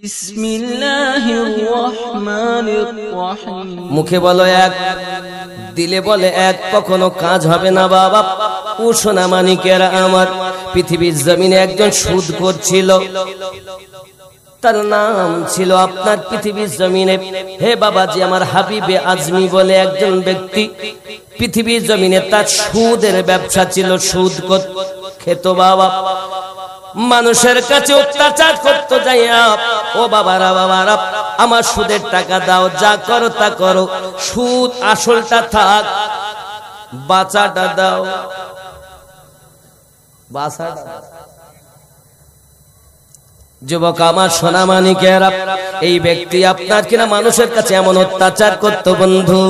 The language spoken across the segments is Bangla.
বিসমিল্লাহির রহমানির রহিম। মুখে বলো এক, দিলে বলে এক, কখনো কাজ হবে না বাবা। ও সোনা মানিকেরা আমার, পৃথিবীর জমিনে একজন সুদখোর ছিল, তার নাম ছিল আপনার পৃথিবীর জমিনে, হে বাবাজি আমার হাবিবে আজমি বলে একজন ব্যক্তি, পৃথিবীর জমিনে তার সুদের ব্যবসা ছিল। সুদ খেত বাবা, মানুষের কাছে অত্যাচার করতে যাইয়া, ও বাবারা বাবারা আমার সুদের টাকা দাও, যা করো তা করো, সুদ আসলটা থাক, বাঁচাটা দাও, বাঁচাটা। যুবক আমার সোনা মানিকেরা, এই ব্যক্তি আপনার কিনা মানুষের কাছে এমন অত্যাচার করত বন্ধু,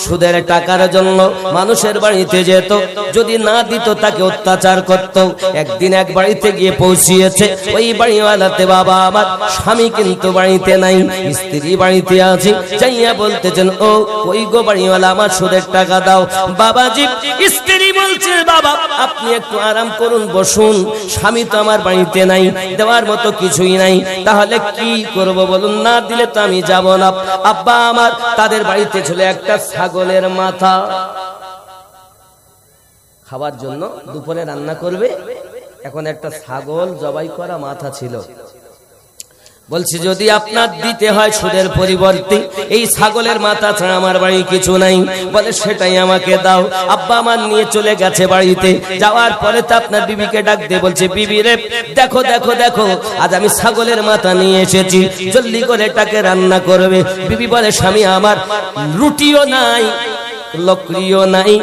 সুদের টাকার জন্য মানুষের বাড়িতে যেত, যদি না দিত তাকে অত্যাচার করত। একদিন এক বাড়িতে গিয়ে পৌঁছিয়েছে, ওই বাড়িওয়ালাতে বাবা আমার স্বামী কিন্তু বাড়িতে নাই, স্ত্রী বাড়িতে আছে। যাইয়া বলতেছেন, ও ওই গো বাড়িওয়ালা আমার সুদের টাকা দাও। বাবাজি স্ত্রী বলছে, বাবা আপনি একটু আরাম করুন, বসুন, স্বামী তো আমার বাড়িতে নাই, দেওয়ার মতো কিছুই নাই, তাহলে কি করব বলুন, না দিলে তো আমি যাব না। আব্বা আমার তাদের বাড়িতে ছিল একটা ছাগলের মাথা, খাবার জন্য দুপুরে রান্না করবে, এখন একটা ছাগল জবাই করা মাথা ছিল। বলছি যদি আপনার দিতে হয় সুদের পরিবর্তে এই ছাগলের মাথা ছাড়া আমার বাড়ি কিছু নাই, বলে সেটাই আমাকে দাও। আব্বা আমার নিয়ে চলে গেছে বাড়িতে, যাওয়ার পরে তো আপনার বিবিকে ডাক দিয়ে বলছে, বিবি রে দেখো দেখো দেখো, আজ আমি ছাগলের মাথা নিয়ে এসেছি, জলদি করে এটাকে রান্না করবে। বিবি বলে, স্বামী আমার রুটিও নাই, লকড়িও নাই,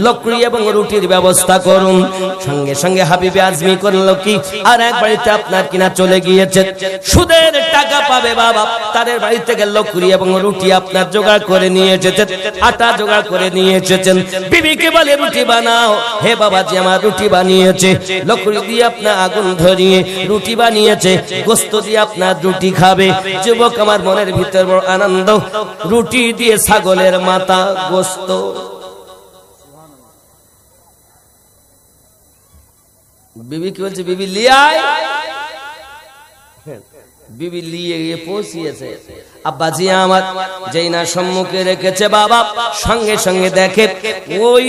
লকড়ি এবং রুটির ব্যবস্থা করুন। সঙ্গে সঙ্গে হাবিবে আজমি করলো কি, আর এক বাড়িতে আপনার কিনা চলে গিয়েছে, সুদের টাকা পাবে বাবা, তাদের বাড়ি থেকে লকড়ি এবং রুটি আপনার জোগাড় করে নিয়ে এসেছেন, আটা জোগাড় করে নিয়ে এসেছেন। বিবিকে বলে, রুটি বানাও। হে বাবাজি আমার রুটি বানিয়েছে, লকড়ি দিয়ে আপনার আগুন ধরিয়ে রুটি বানিয়েছে, গোস্ত দিয়ে আপনার রুটি খাবে। যুবক আমার মনের ভিতর বড় আনন্দ, রুটি দিয়ে ছাগলের মাথা, গোস্ত। বিবি কি বলছে, বিবি লিয়ে আয়। বিবি লিয়ে গিয়ে পৌঁছিয়েছে। আব্বাজি আমার যেই না সম্মুখে রেখেছে বাবা, সঙ্গে সঙ্গে দেখে ওই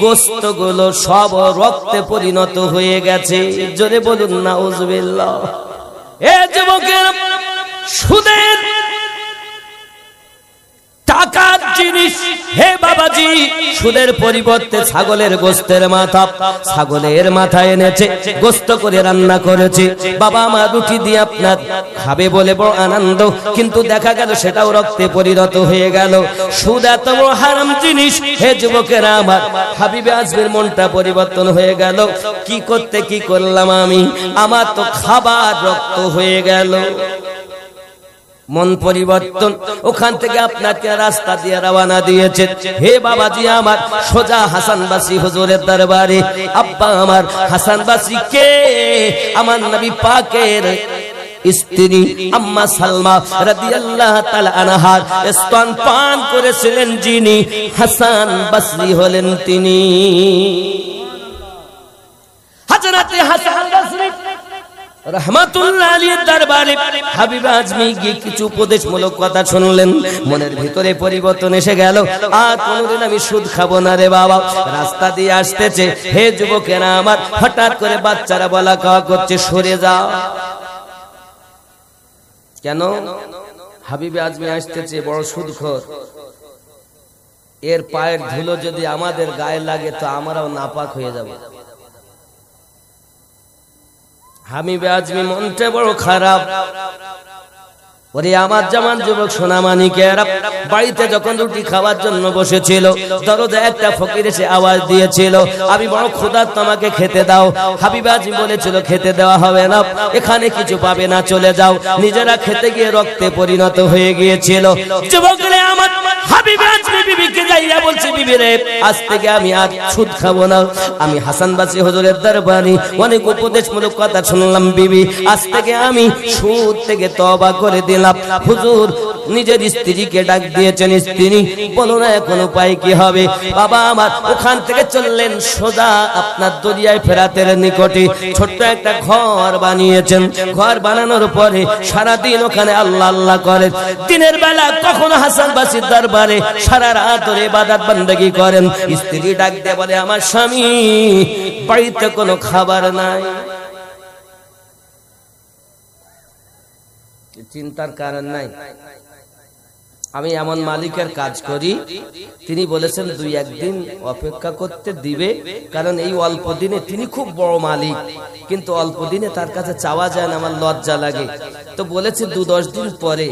গোস্ত গুলো সব রক্তে পরিণত হয়ে গেছে। জোরে বলুন নাউজুবিল্লাহ। এ যুবকের, সুদের টাকার জিনিস, হে বাবাজি সুদের পরিবর্তে ছাগলের গোস্তের মাথা, ছাগলের মাথা এনেছে, গোস্ত করে রান্না করেছে। বাবা আমার রুটি দিয়ে আপনার খাবে বলে বড় আনন্দ, কিন্তু দেখা গেল সেটাও রক্তে পরিণত হয়ে গেল। সুদ এত বড় হারাম জিনিস। হে যুবকেরা আমার, হাবিবে আজমির মনটা পরিবর্তন হয়ে গেল। কি করতে কি করলাম আমি, আমার তো খাবার রক্ত হয়ে গেল। মন পরিবর্তন, ওখান থেকে আপনাকে রাস্তা দিয়ে রওনা দিয়েছে। হে বাবাজি আমার, সোজা হাসান বাসরি হুজুরের দরবারে। আব্বা আমার হাসান বাসরি কে? আমার নবী পাকের স্ত্রী আম্মা সালমা রাদিয়াল্লাহু তাআলা আনহার স্তন পান করেছিলেন যিনি, হাসান বাসরি হলেন তিনি। হযরতে হাসান বাসরি রহমাতুল্লাহ আলাইহির দরবারে হাবিব আজমি গিয়ে কিছু উপদেশমূলক কথা শুনলেন, মনের ভিতরে পরিবর্তন এসে গেল। আর কোনদিন আমি সুদ খাবো না রে বাবা। রাস্তা দিয়ে আসতেছে, হে যুবকেরা আমার, হঠাৎ করে বাচ্চারা বলা খাওয়া করছে, সরে যাও। কেন? হাবিব আজমি আসতেছে বড় সুদখোর, এর পায়ের ধুলো যদি আমাদের গায়ে লাগে তো আমরাও নাপাক হয়ে যাব। হাবিবে আজমি মনটা বড় খারাপ। ওরে আমার জামান যুবক সোনা মানিকেরা, বাড়িতে যখন রুটি খাওয়ার জন্য বসেছিল, দরজায় একটা ফকির এসে আওয়াজ দিয়েছিল, আমি বড় ক্ষুধার্ত, আমাকে খেতে দাও। হাবিবে আজমি বলেছিল, খেতে দেওয়া হবে না, এখানে কিছু পাবে না, চলে যাও। নিজেরা খেতে গিয়ে রক্তে পরিণত হয়ে গিয়েছিল। যুবকরা আমার, হাবিবে আজমি বিবিকে যাইয়া বলছে, বিবি রে আজ থেকে আমি আর সুদ খাবো না। আমি হাসান বাসরি হুজুরের দরবারে অনেক উপদেশমূলক কথা শুনলাম, বিবি আজ থেকে আমি সুদ থেকে তওবা করে দিলাম। হুজুর নিজের স্ত্রীকে ডাক দিয়েছেন, স্ত্রী বলো না এখন উপায় কি হবে। বাবা আমার ওখান থেকে চললেন সোজা আপনার দরিয়ায় ফেরাতের নিকটে ছোট্ট একটা ঘর বানিয়েছেন। ঘর বানানোর পরে সারাদিন ওখানে আল্লাহ আল্লাহ করেন। দিনের বেলা কখনো হাসান বাসির দরবারে সারা রাত ধরে ইবাদত বন্দেগী করেন। স্ত্রী ডাক দিয়ে বলে, আমার স্বামী বাড়িতে কোনো খাবার নাই। চিন্তার কারণ নাই। আমি এমন মালিকের কাজ করি, তিনি বলেছেন 2-1 দিন অপেক্ষা করতে দিবে, কারণ এই অল্প দিনে তিনি খুব বড় মালিক, কিন্তু অল্প দিনে তার কাছে চাওয়া যায় না, আমার লজ্জা লাগে। তো বলেছে 2-10 দিন পরে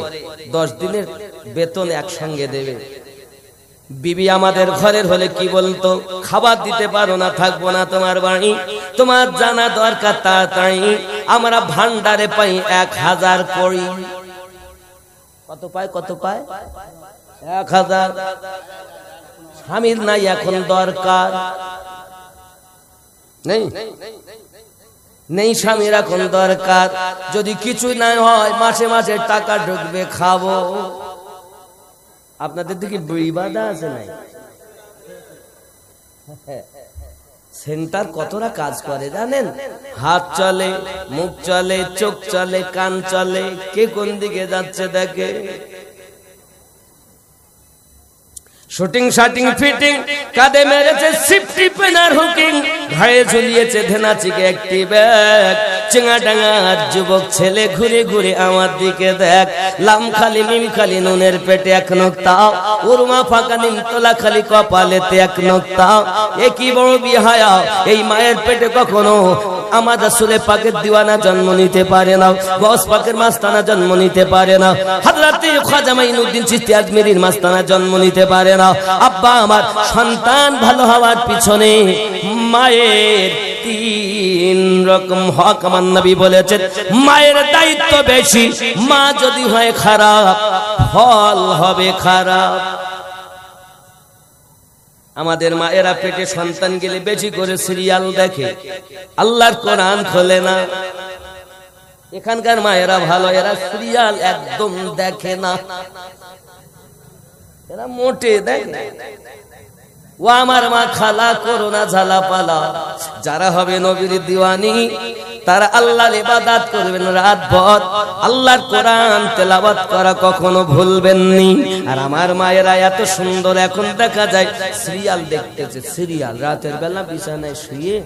10 দিনের বেতন একসঙ্গে দেবে। বিবি আমাদের ঘরের হলে কি বলতো, খাবার দিতে পারো না, থাকবো না তোমার বাড়ি, তোমার জানা দরকার তাড়াতাড়ি। আমরা ভান্ডারে পাই 1000 কড়ি। কত পায়? কত পায়? 1000। স্বামীর নাই এখন দরকার নেই, নেই স্বামীর এখন দরকার। যদি কিছু না হয় মাসে মাসে টাকা ঢুকবে, খাবো। আপনাদের দিকে বিবাদা আছে নাই? সেন্টার কতটা কাজ করে জানেন? হাত চলে, মুখ চলে, চোখ চলে, কান চলে, কে কোন দিকে যাচ্ছে দেখে। শুটিং শাটিং ফিটিং, কাঁধে মেরেছে সিফটি পেনার হুকিং, ঘাড়ে ঝুলিয়েছে ধেনাচিকে একটি ব্যাগ। চেঙ্গা ডাঙার যুবক ছেলে ঘুরে ঘুরে আমার দিকে দেখ। লাম খালি মিম খালি নুনের পেটে 1 নোক্তাও, উরমা ফাঁকা নিমতলা খালি কপালেতে 1 নোক্তাও। একই বড় বিহায়া, এই মায়ের পেটে কখনো আমার রাসূলে পাকের দিওয়ানা জন্ম নিতে পারে না, গস পাকের মাস্তানা জন্ম নিতে পারে না, হযরত খাজা মাইনুদ্দিন চিশতি আজমিরির মাস্তানা জন্ম নিতে পারে না। আব্বা আমার সন্তান ভালো হওয়ার পিছনে মায়ের 3 রকম হক আমার নবী বলেছেন। মায়ের দায়িত্ব বেশি, মা যদি হয় খারাপ ফল হবে খারাপ। আমাদের মায়েরা পেটে সন্তান গেলে বেশি করে সিরিয়াল দেখে, আল্লাহর কোরআন খোলে না। এখানকার মায়েরা ভালো, এরা সিরিয়াল একদম দেখে না, এরা মোটে দেখে। ও আমার মা খালা করো না ঝালা পালা। যারা হবে নবীর দিওয়ানি তারা আল্লাহর ইবাদত করবেন রাত ভর, আল্লাহর কোরআন তেলাওয়াত করা কখনো ভুলবেন নি। আর আমার মায়েরা এত সুন্দর, এখন দেখা যায় সিরিয়াল দেখতেছে, সিরিয়াল রাতের বেলা বিছানায় শুয়ে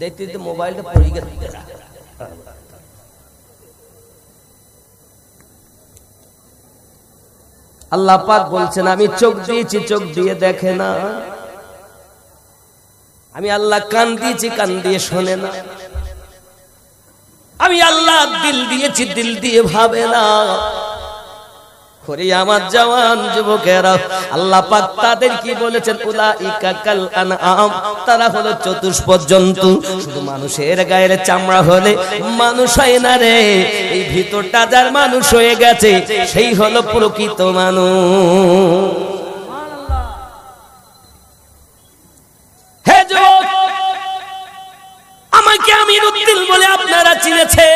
দেখতে দেখতে মোবাইলটা পড়ে গেছে। আল্লাহ পাক বলছেন, আমি চোখ দিয়েছি, চোখ দিয়ে দেখে না। আমি আল্লাহ কান দিয়েছি, কান দিয়ে শোনে না। আমি আল্লাহ দিল দিয়েছি, দিল দিয়ে ভাবে না। করে আমার জওয়ান যুবকেরা, আল্লাহ পাক তাদের কি বলেছেন, উলাইকা কাল আনআম, তারা হলো চতুষ্পদ জন্তু। শুধু মানুষের গায়ের চামড়া হলে মানুষ হয় না রে, এই ভিতরটা যার মানুষ হয়ে গেছে সেই হলো প্রকৃত মানুষ। হে যুবক, আমাকে আমিরউদ্দিন বলে আপনারা চিনেছে।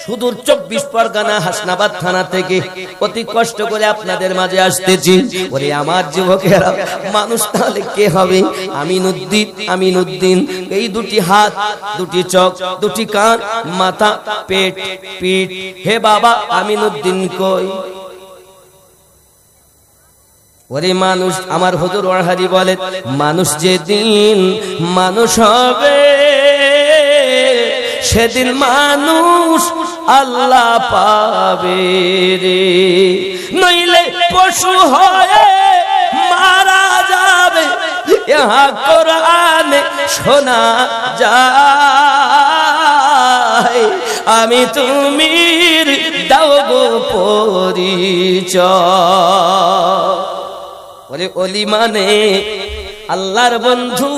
সুদূর 24 পরগনা হাসনাবাদ থানা থেকে অতি কষ্ট করে আপনাদের মাঝে আসতেছি। ওরে আমার যুবকেরা, মানুষ তাহলে কে হবে? আমিনউদ্দিন, আমিনউদ্দিন। এই 2টি হাত, 2টি চোখ, 2টি কান, মাথা, পেট, পিঠ। হে বাবা, আমিনউদ্দিন কই? ওরে মানুষ, আমার হুজুর ওয়াহাবি বলে, মানুষ যেদিন মানুষ হবে সেদিন মানুষ আল্লাহ পাবে রে, নইলে পশু হয়ে মারা যাবে। ইহা কোরআনে শোনা যায়, আমি তুমি দাও গো পরিচয়। ওরে ওলি মানে আল্লাহর বন্ধু,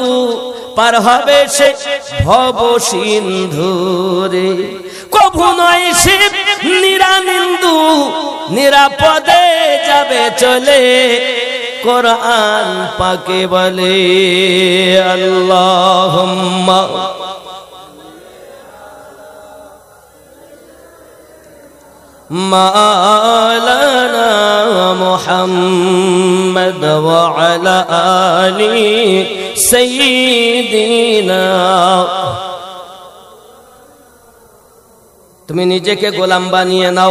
পার হবে সে ভব সিন্ধুরে। কভু নয় সে নিরানিন্দু, নিরাপদে যাবে চলে। কোরআন পাকে বলে, আল্লাহুম্মা মাওলানা মুহাম্মদ ওয়া আলা আলি সাইয়্যিদিনা। তুমি নিজেকে গোলাম বানিয়ে নাও।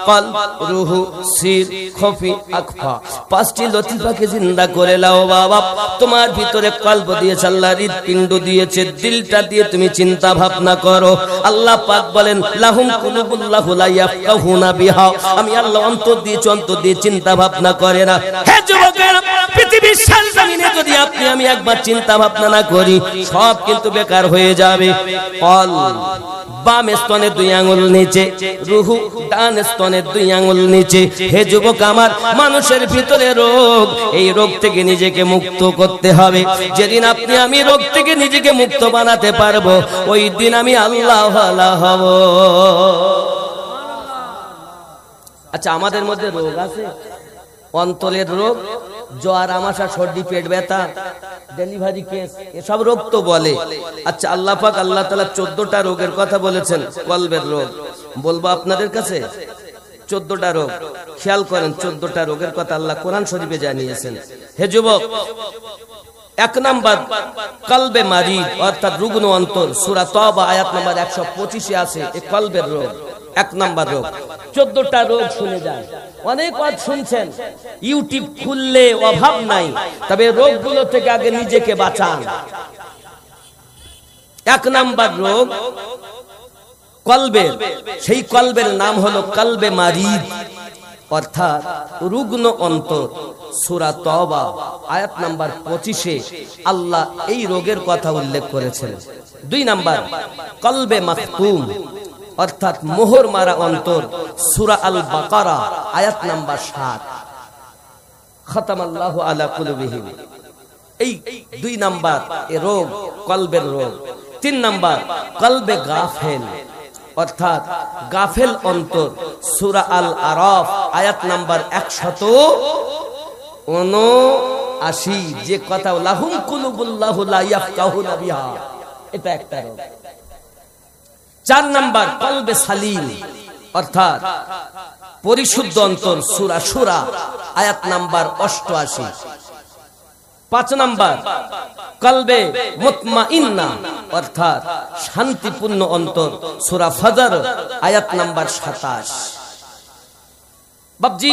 কলব, রুহু, সির, খফি, আকফা, পাঁচটি লতিফাকে জিন্দা করে নাও বাবা। তোমার ভিতরে কলব দিয়েছে আল্লাহ, হৃদপিণ্ড দিয়েছে, দিলটা দিয়ে তুমি চিন্তা ভাবনা করো। আল্লাহ পাক বলেন লাহুম কুলুবুল্লাহু লা ইয়াফকাহুনা বিহা, আমি আল্লাহ অন্তর দিয়েছি, অন্তর দিয়ে চিন্তা ভাবনা করে না। হে যুবকেরা, পৃথিবীর সামনে যদি আপনি আমি একবার চিন্তা ভাবনা না করি, সব কিন্তু বেকার হয়ে যাবে। কল বাম স্তনের 2 আঙ্গুল নিচে, রুহু ডান স্তনের 2 আঙ্গুল নিচে। হে যুবক আমার, মানুষের ভিতরে রোগ, এই রোগ থেকে নিজেকে মুক্ত করতে হবে। যেদিন আপনি আমি রোগ থেকে নিজেকে মুক্ত বানাতে পারবো, ওই দিন আমি আল্লাহ ওয়ালা হব। আচ্ছা, আমাদের মধ্যে রোগ আছে, অন্তরের রোগ, জ্বর, আমাশা, সর্দি, পেট ব্যথা, ডেলিভারি কেস, এসব রোগ তো বলে। আচ্ছা, আল্লাহ পাক আল্লাহ তাআলা 14টা রোগের কথা বলেছেন। কলবের রোগ বলবো আপনাদের কাছে, 14টা রোগ খেয়াল করেন। 14টা রোগের কথা আল্লাহ কোরআন শরীফে জানিয়েছেন। হে যুবক, 1 নাম্বার কলবে মারিদ, অর্থাৎ রুগ্ন অন্তর। সূরা তওবা আয়াত নাম্বার 125 আছে এই কলবের রোগ, 1 নাম্বার রোগ। 14টা রোগ শুনে যান, অনেক কথা শুনছেন, ইউটিউব খুললে অভাব নাই, তবে রোগগুলো থেকে আগে নিজেকে বাঁচান। 1 নাম্বার রোগ কলবের, সেই কলবের নাম হলো কলবে মারিদ, অর্থাৎ রুগ্ন অন্তর। সূরা তওবা আয়াত নাম্বার 25 আল্লাহ এই রোগের কথা উল্লেখ করেছেন। 2 নাম্বার কলবে মাখতুম, অর্থাৎ মোহর মারা অন্তর। সূরা আল বাকারা আয়াত নাম্বার 7, খাতামাল্লাহু আলা কুলুবিহিম। এই 2 নাম্বার এ রোগ, কলবের রোগ। 3 নাম্বার কলবে গাফেল, অর্থাৎ গাফেল অন্তর। সূরা আল আরাফ আয়াত নাম্বার 179, যে কথা লাহুম কুলুবুল্লাহু লা ইয়াফকাহুনা বিহা, এটা একটা রোগ। 4 নাম্বার কলবে সালিম, অর্থাৎ পরিশুদ্ধ অন্তর। সূরা শুরা আয়াত নাম্বার 88। 5 নাম্বার কলবে মুতমাইন্না, অর্থাৎ শান্তিপূর্ণ অন্তর। সূরা ফজর আয়াত নাম্বার 27। বাবজি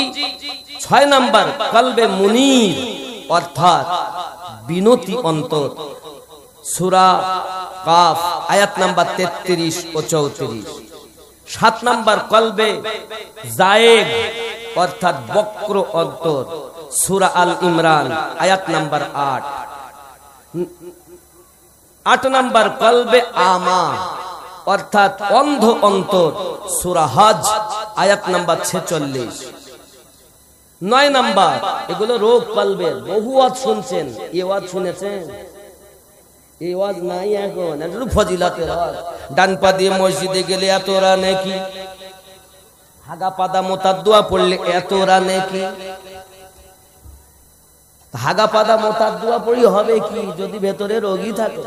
6 নাম্বার কলবে মুনির, অর্থাৎ বিনতি অন্তর। সূরা কাফ আয়াত নাম্বার 33 ও 34। 7 নাম্বার কলবে জায়েগ, অর্থাৎ বক্র অন্তর। সূরা আল ইমরান আয়াত নাম্বার 8। 8 নাম্বার কলবে আমা, অর্থাৎ অন্ধ অন্তর। সূরা হজ আয়াত নাম্বার 46। 9 নাম্বার, এগুলো রোগ কলবের। বহু ওয়াজ শুনছেন, এই ওয়াজ শুনেছেন? এই ওয়াজ নাই এখন, এটা ফজিলতের ওয়াজ। ডান পা দিয়ে মসজিদে গেলে এতরা নেকি, হাগা পাদা মোতার দোয়া পড়লে এতরা নেকি। হাগা পাদা মোতার দোয়া পড়ি হবে কি যদি ভেতরে রোগী থাকে?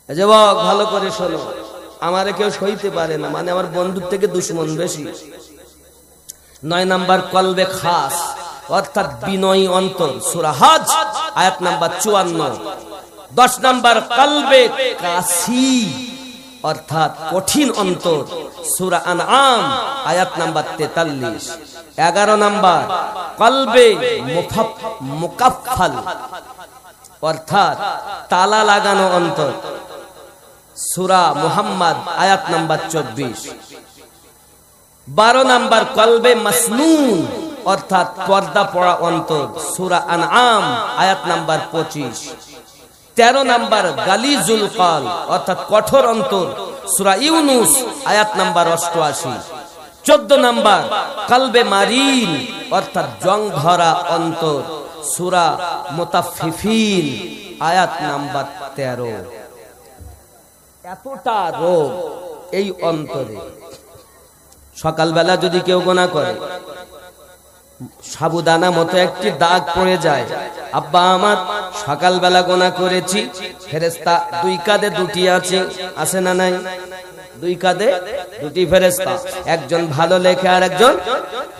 যুবক ভালো করে শোনো, আমারে কেউ সইতে পারে না, মানে আমার বন্ধুর থেকে দুশ্মন বেশি। 9 নাম্বার কলবে খাস, অর্থাৎ বিনয়ী অন্তর। সূরা হজ আয়াত নাম্বার 54। 10 নাম্বার কলবে কাসি, অর্থাৎ কঠিন অন্তর। সূরা আনআম আয়াত নাম্বার 43। 11 নাম্বার কলবে মুকাফফাল, অর্থাৎ তালা লাগানো অন্তর। সূরা মুহাম্মদ আয়াত নাম্বার 24। 12 নাম্বার কলবে মাসনুন, অর্থাৎ পর্দা পড়া অন্তর। সূরা আনআম আয়াত নাম্বার 25। 13 নাম্বার গালিজুল কল, অর্থাৎ কঠোর অন্তর। সূরা ইউনুস আয়াত নাম্বার 88। 14 নাম্বার কলবে মারিন, অর্থাৎ জং ধরা অন্তর। সূরা মুতাফফিফিন আয়াত নাম্বার 13। এতটা রোগ এই অন্তরে। সকালবেলা যদি কেউ গোনা করে, সাবুদানা মতো একটি দাগ পড়ে যায়, আব্বা আমার সকালবেলা গোনা করেছি, ফেরেশতা 2 কাঁধে 2টি আছে, আছে না নাই? দুই কাঁধে দুটি ফেরেশতা, একজন ভালো লেখে আর একজন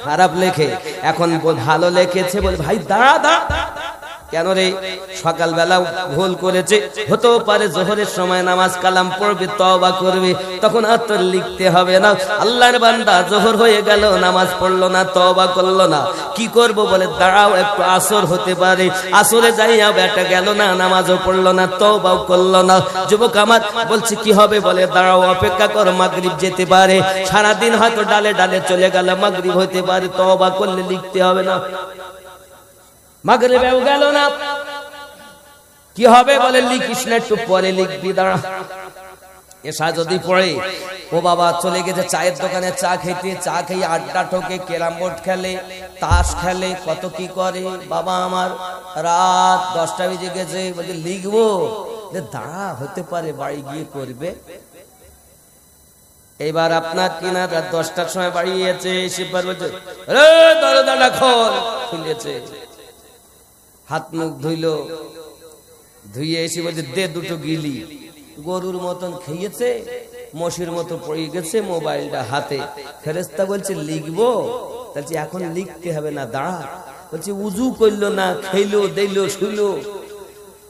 খারাপ লেখে। এখন ভালো লেখেছে বলে ভাই দাঁড়া দাঁড়া, কেন রে? সকালবেলা ভুল করেছে, হতেও পারে জোহরের সময় নামাজ কালাম পড়বে, তওবা করবে, তখন আর তো লিখতে হবে না। আল্লাহর বান্দা জোহর হয়ে গেল, নামাজ পড়লো না, তওবা করলো না, কি করব বলে দাঁড়াও একটু, আসর হতে পারে, আসরে যাইয়া বেটা গেল না, নামাজও পড়লো না, তওবাও করলো না। যুবক আমার বলছে কি হবে বলে দাঁড়াও অপেক্ষা কর, মাগরিব যেতে পারে, সারাদিন হয়তো ডালে ডালে চলে গেল, মাগরিব হতে পারে, তওবা করলে লিখতে হবে না। মাগরিবেও গেল না, কি হবে বলে লিখিস না, একটু পরে লিখবি, দাঁড়া। এসা যদি পড়ে, ও বাবা চলে গেছে চায়ের দোকানে চা খেতে, চা খেয়ে আড্ডা ঠোকে, ক্যারাম বোর্ড খেলে, তাস খেলে, কত কি করে। বাবা আমার রাত 10টা বেজে গেছে, বলছে লিখবো, দাঁড়া হতে পারে বাড়ি গিয়ে করবে। এবার আপনার কিনা রাত 10টার সময় বাড়ি এসে শিববার বলছে দরজাটা খোল, খুলেছে, হাত মুখ ধুইলো, ধুইয়ে এসে বলছে দে দুটো গিলি। গরুর মতন খেয়েছে, মশির মতো পড়ে গেছে, মোবাইলটা হাতে। ফেরেশতা বলছে লিখবো, বলছে এখন লিখতে হবে না, দাঁড়া। বলছে উজু করলো না, খেলো দিলো শুলো,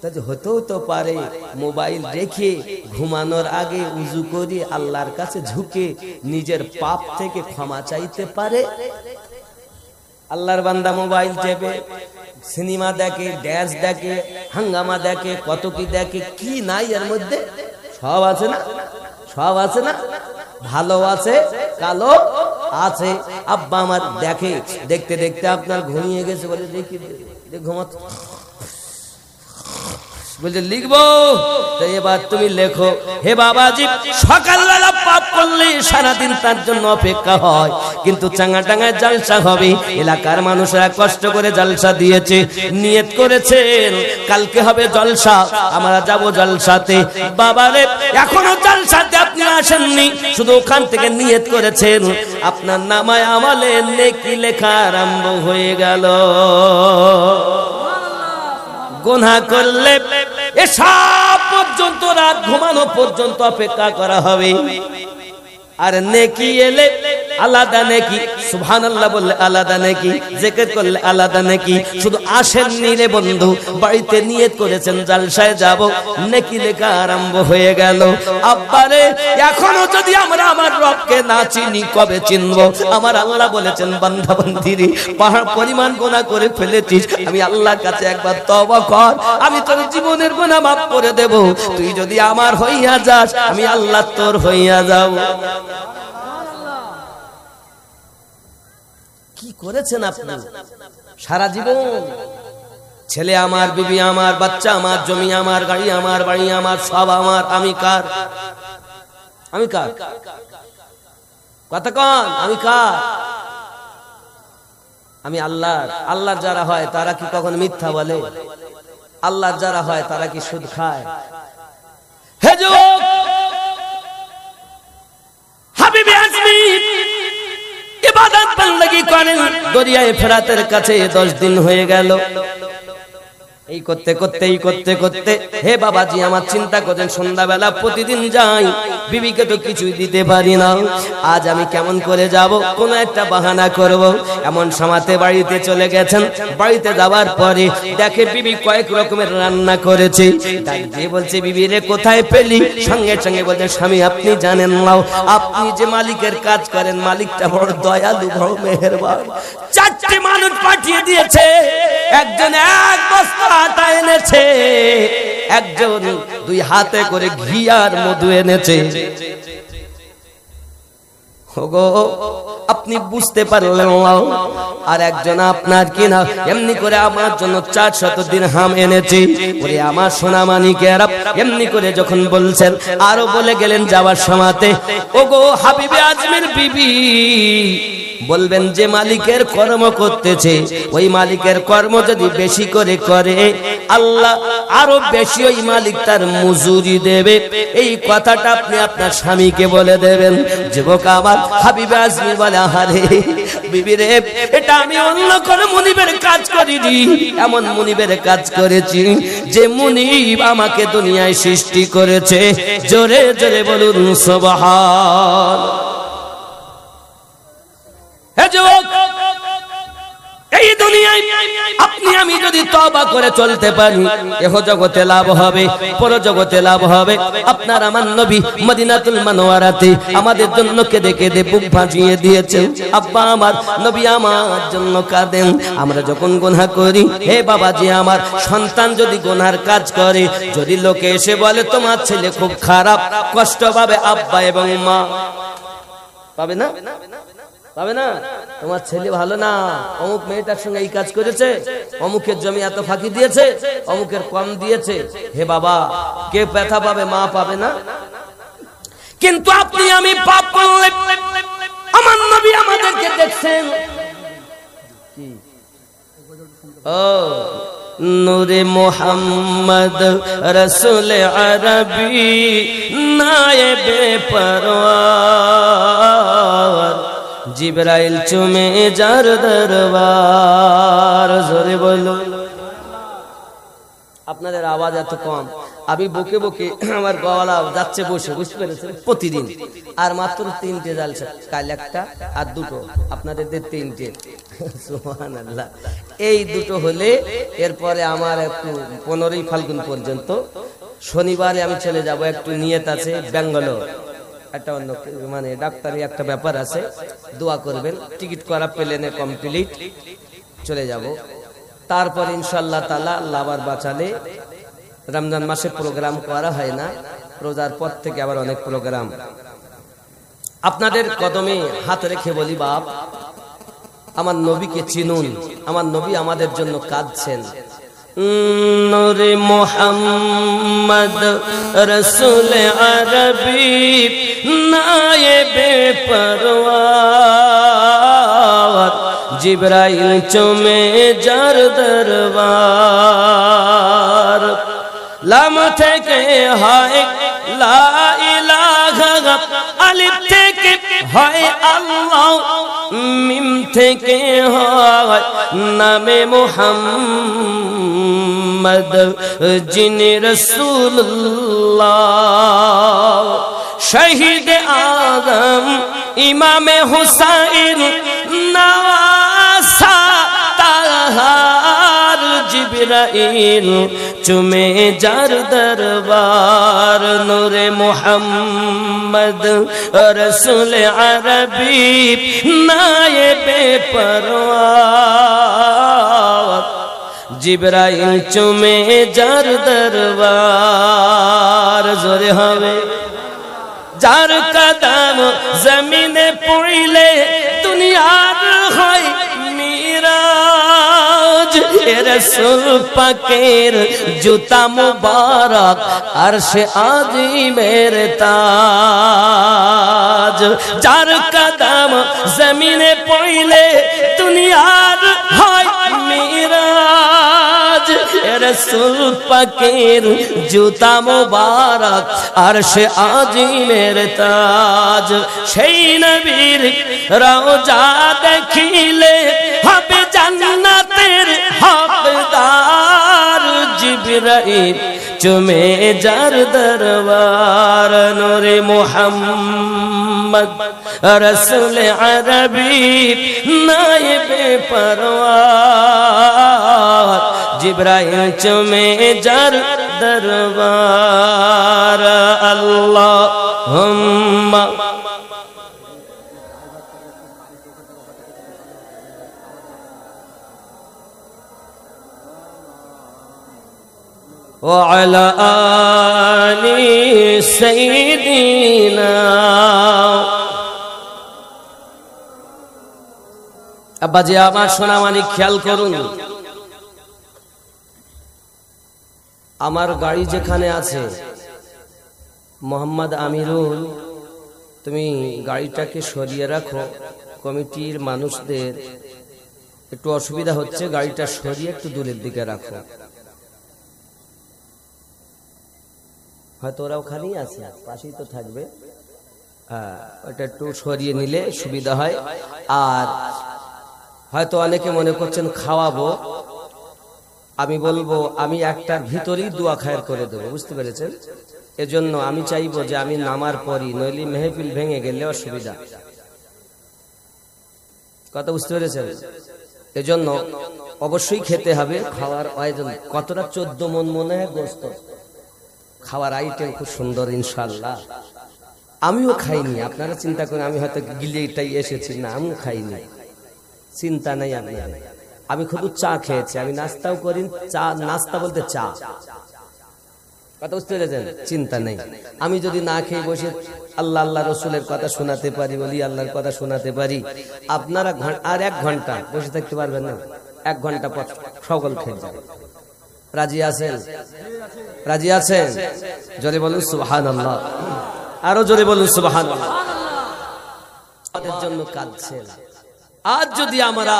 তাহলে হতেও তো পারে মোবাইল রেখে ঘুমানোর আগে উজু করে আল্লাহর কাছে ঝুঁকে নিজের পাপ থেকে ক্ষমা চাইতে পারে। আল্লাহর বান্দা মোবাইল টেপে সিনেমা দেখে, ড্যান্স দেখে, হাঙ্গামা দেখে, কত কি দেখে, কি নাই এর মধ্যে? সব আছে না, সব আছে না, ভালো আছে, কালো আছে। আব্বা আমার দেখে, দেখতে দেখতে আপনার ঘুমিয়ে গেছে, বলে দেখি ঘুমাত, বলছে লিখবো। তো এবার তুমি লেখো, হে বাবাজি সকালবেলা পাপ করলে সারাদিন তার জন্য অপেক্ষা হয়, কিন্তু চাঙ্গা টাঙ্গায় জালসা হবে, এলাকার মানুষরা কষ্ট করে জালসা দিয়েছে, নিয়ত করেছেন কালকে হবে জলসা, আমরা যাব জলসাতে। বাবারে এখনো জলসাতে আপনি আসেননি, শুধু ওখান থেকে নিয়ত করেছেন, আপনার নামায় আমলে নেকি লেখা আরম্ভ হয়ে গেল। গুনাহ করলে এসব পর্যন্ত রাত ঘুমানো পর্যন্ত অপেক্ষা করা হবে, আর নেকি এলে আলাদা নেকি, সুবহানাল্লাহ বললে আলাদা নেকি, জিকির করলে আলাদা নেকি। শুধু আসেননি রে বন্ধু, বাড়িতে নিয়ত করেছেন জালসায় যাব, নেকি লেখা আরম্ভ হয়ে গেল। আব্বারে এখনো যদি আমরা আমার রবকে না চিনি, কবে চিনবো? আমার আল্লাহ বলেছেন বান্দা বান্দিরে পাহাড় পরিমাণ গুনাহ করে ফেলেছিস, আমি আল্লাহর কাছে একবার তওবা কর, আমি তোর জীবনের গুনাহ মাফ করে দেব। তুই যদি আমার হইয়া যাস, আমি আল্লাহ তোর হইয়া যাব। কি করেছেন আপনি সারা জীবন? ছেলে আমার, বিবি আমার, বাচ্চা আমার, জমি আমার, গাড়ি আমার, বাড়ি আমার, সব আমার। আমি কার? আমি কার? কথা কন, আমি কার? আমি আল্লাহর। আল্লাহর যারা হয় তারা কি কখন মিথ্যা বলে? আল্লাহর যারা হয় তারা কি সুদ খায়? হে যুবক, হাবিবে আজমি ইবাদত বندگی করেন দরিয়ায়ে ফেরাতের কাছে 10 দিন হয়ে গেল। এই করতে করতে হে বাবাজি আমার চিন্তা করেন, সন্ধ্যাবেলা প্রতিদিন যাই, বিবিকে তো কিছুই দিতে পারি না, আজ আমি কেমন করে যাব, কোন একটা বাহানা করব। এমন সময়তে বাড়িতে চলে গেছেন, বাড়িতে যাওয়ার পরে দেখে বিবি কয়েক রকমের রান্না করেছে। ডাক দিয়ে বলছে বিবি রে কোথায় পেলি? সঙ্গে সঙ্গে বলছে স্বামী আপনি জানেন না, আপনি যে মালিকের কাজ করেন, মালিকটা বড় দয়ালু, বড় মেহেরবান। 4টে মানুষ পাঠিয়ে দিয়েছে, একজন 1 বস্তা আটা এনেছে, একজন 2 হাতে করে ঘি আর মধু এনেছে। ওগো আপনি বুঝতে পারলেন না, আর একজন আপনার কিনা এমনি করে আমার জন্য 400 দিরহাম এনেছে। ওরে আমার সোনা মানিকেরা, এমনি করে যখন বলছেন, আরো বলে গেলেন যাওয়ার সময়তে, ওগো হাবিবে আজমির বিবি বলবেন যে মালিকের কর্ম করতেছে, ওই মালিকের কর্ম যদি বেশি করে করে, আল্লাহ আরো বেশি ওই মালিক তার মজুরি দেবে। এই কথাটা আপনি আপনার স্বামীকে বলে দেবেন। যুবক আমার হাবিবে আজমি বলে আহারে বিবি রে, এটা আমি অন্য কোন মুনিবের কাজ করিনি, এমন মুনিবের কাজ করেছি যে মুনিব আমাকে দুনিয়ায় সৃষ্টি করেছে। জোরে জোরে বলুন সুবহান। হে যুবক, এই দুনিয়ায় আপনি আমি যদি তওবা করে চলতে পারি, এহ জগতে লাভ হবে, পর জগতে লাভ হবে। আপনার আমার নবী মদিনাতুল মুনাওয়ারাতে আমাদের জন্য কেঁদে কেঁদে বুক ভাসিয়ে দিয়েছেন। আব্বা আমার, নবী আমার জন্য কাঁদেন। আমরা যখন গুনাহ করি, হে বাবাজি আমার, সন্তান যদি গুনার কাজ করে, যদি লোকে এসে বলে তোমার ছেলে খুব খারাপ, কষ্ট পাবে আব্বা এবং মা। পাবে না? পাবে না? তোমার ছেলে ভালো না, অমুক মেয়েটার সঙ্গে এই কাজ করেছে, অমুকের জমি এত ফাঁকি দিয়েছে, অমুকের কম দিয়েছে। হে বাবা, কে ব্যথা পাবে? মা পাবে না? কিন্তু আপনি আমি পাপ করলে, আমার নবী আমাদেরকে দেখছেন। ও নূরে মুহাম্মদ রসুল আরবি নায়েবে পরওয়ার, জিবরাইল চুমে যার দরবার। জোরে বলো। আপনাদের আওয়াজ এত কম, আমি বকে বকে আমার গলা যাচ্ছে বসে, বুঝতে পেরেছেন? প্রতিদিন আর মাত্র 3টে জালসা, কাল একটা আর 2টো, আপনাদের 3টে। সুবহানাল্লাহ। এই 2টো হলে এরপরে আমার একটু 15ই ফাল্গুন পর্যন্ত, শনিবারে আমি চলে যাব, একটু নিয়ত আছে ব্যাঙ্গালোর, একটা অন্য মানে ডাক্তারি একটা ব্যাপার আছে, দোয়া করবেন। টিকিট করা প্লেনে কমপ্লিট, চলে যাব। তারপর ইনশাআল্লাহ তাআলা আল্লাহ আবার বাঁচালে, রমজান মাসে প্রোগ্রাম করা হয় না, রোজার পর থেকে আবার অনেক প্রোগ্রাম। আপনাদের কদমে হাত রেখে বলি, বাপ আমার নবীকে চিনুন, আমার নবী আমাদের জন্য কাঁদছেন। নূরে মুহাম্মদ রসুল আরবি নায়েবে পরওয়ার, জিবরাইল চুমে যার দরবার। লাম থেকে হয় লা ইলাহা, আলিফ থেকে হয় আল্লাহ, মিম থেকে হয় নামে মুহাম্মদ, যিনি রাসূলুল্লাহ। শহীদ আজম ইমামে হুসাইন নওয়াসা তাহার, জিবরাইল চুমে যার দরবার। নূরে মুহাম্মদ রসুল আরবি নায়েবে পরওয়ার, জিবরাইল চুমে যার দরবার। জোরে হবে। যার কদম জমিনে পড়িলে দুনিয়ার হয় মিরাজ, রাসূল পাকের জুতা মুবারক আরশে আযীমের তাজ। যার কদম জমিনে পড়িলে দুনিয়ার হয় মিরাজ, রাসূল পাকের জুতা মুবারক আরশে আযীমের তাজ। সেই নবীর রওজা দেখিলে হবে জান্নাতের হকদার, জিবরাইল চুমে যার দরবার। নূরে মুহাম্মদ রসুল আরবি নায়েবে পরওয়ার, জিবরাইল চুমে যার দরবার। আল্লাহুম্মা وعلى آل سيدنا। আব্বাজি আমার সোনা মানিক, খেয়াল করুন, আমার গাড়ি যেখানে আছে, মোহাম্মদ আমিরুল, তুমি গাড়িটাকে সরিয়ে রাখো। কমিটির মানুষদের একটু অসুবিধা হচ্ছে, গাড়িটা সরিয়ে একটু দূরের দিকে রাখো। হয়তো ওরা ওখানেই আছে, পাশেই তো থাকবে। হ্যাঁ, ওটা একটু সরিয়ে নিলে সুবিধা হয়। আর হয়তো অনেকে মনে করছেন খাওয়াবো, আমি বলবো আমি একটার ভিতরেই দোয়া খায়ের করে দেবো, বুঝতে পেরেছেন? এজন্য আমি চাইবো যে আমি নামার পরই, নইলে মেহফিল ভেঙে গেলে অসুবিধা। কথা বুঝতে পেরেছেন? এজন্য অবশ্যই খেতে হবে। খাওয়ার আয়োজন কতটা 14 মন মনে হয় গোস্ত, খাওয়ার আইটেম খুব সুন্দর ইনশাআল্লাহ। আমিও খাইনি, আপনারা চিন্তা করেন আমি হয়তো গিলেটাই এসেছি, না আমিও খাইনি, চিন্তা নাই আপনার। আমি শুধু চা খেয়েছি, আমি নাস্তাও করি, চা নাস্তা বলতে চা। কথা বুঝতে পেরেছেন? চিন্তা নেই। আমি যদি না খেয়ে বসে আল্লাহ আল্লাহ রসুলের কথা শোনাতে পারি, বলি আল্লাহর কথা শোনাতে পারি, আপনারা আর 1 ঘন্টা বসে থাকতে পারবেন না। 1 ঘন্টা পর সকল খেয়ে যাবে। রাজি আছেন? রাজি আছেন? জোরে বলুন সুবহানাল্লাহ, আরো জোরে বলুন সুবহানাল্লাহ। আমাদের জন্য কাঁদছে। আজ যদি আমরা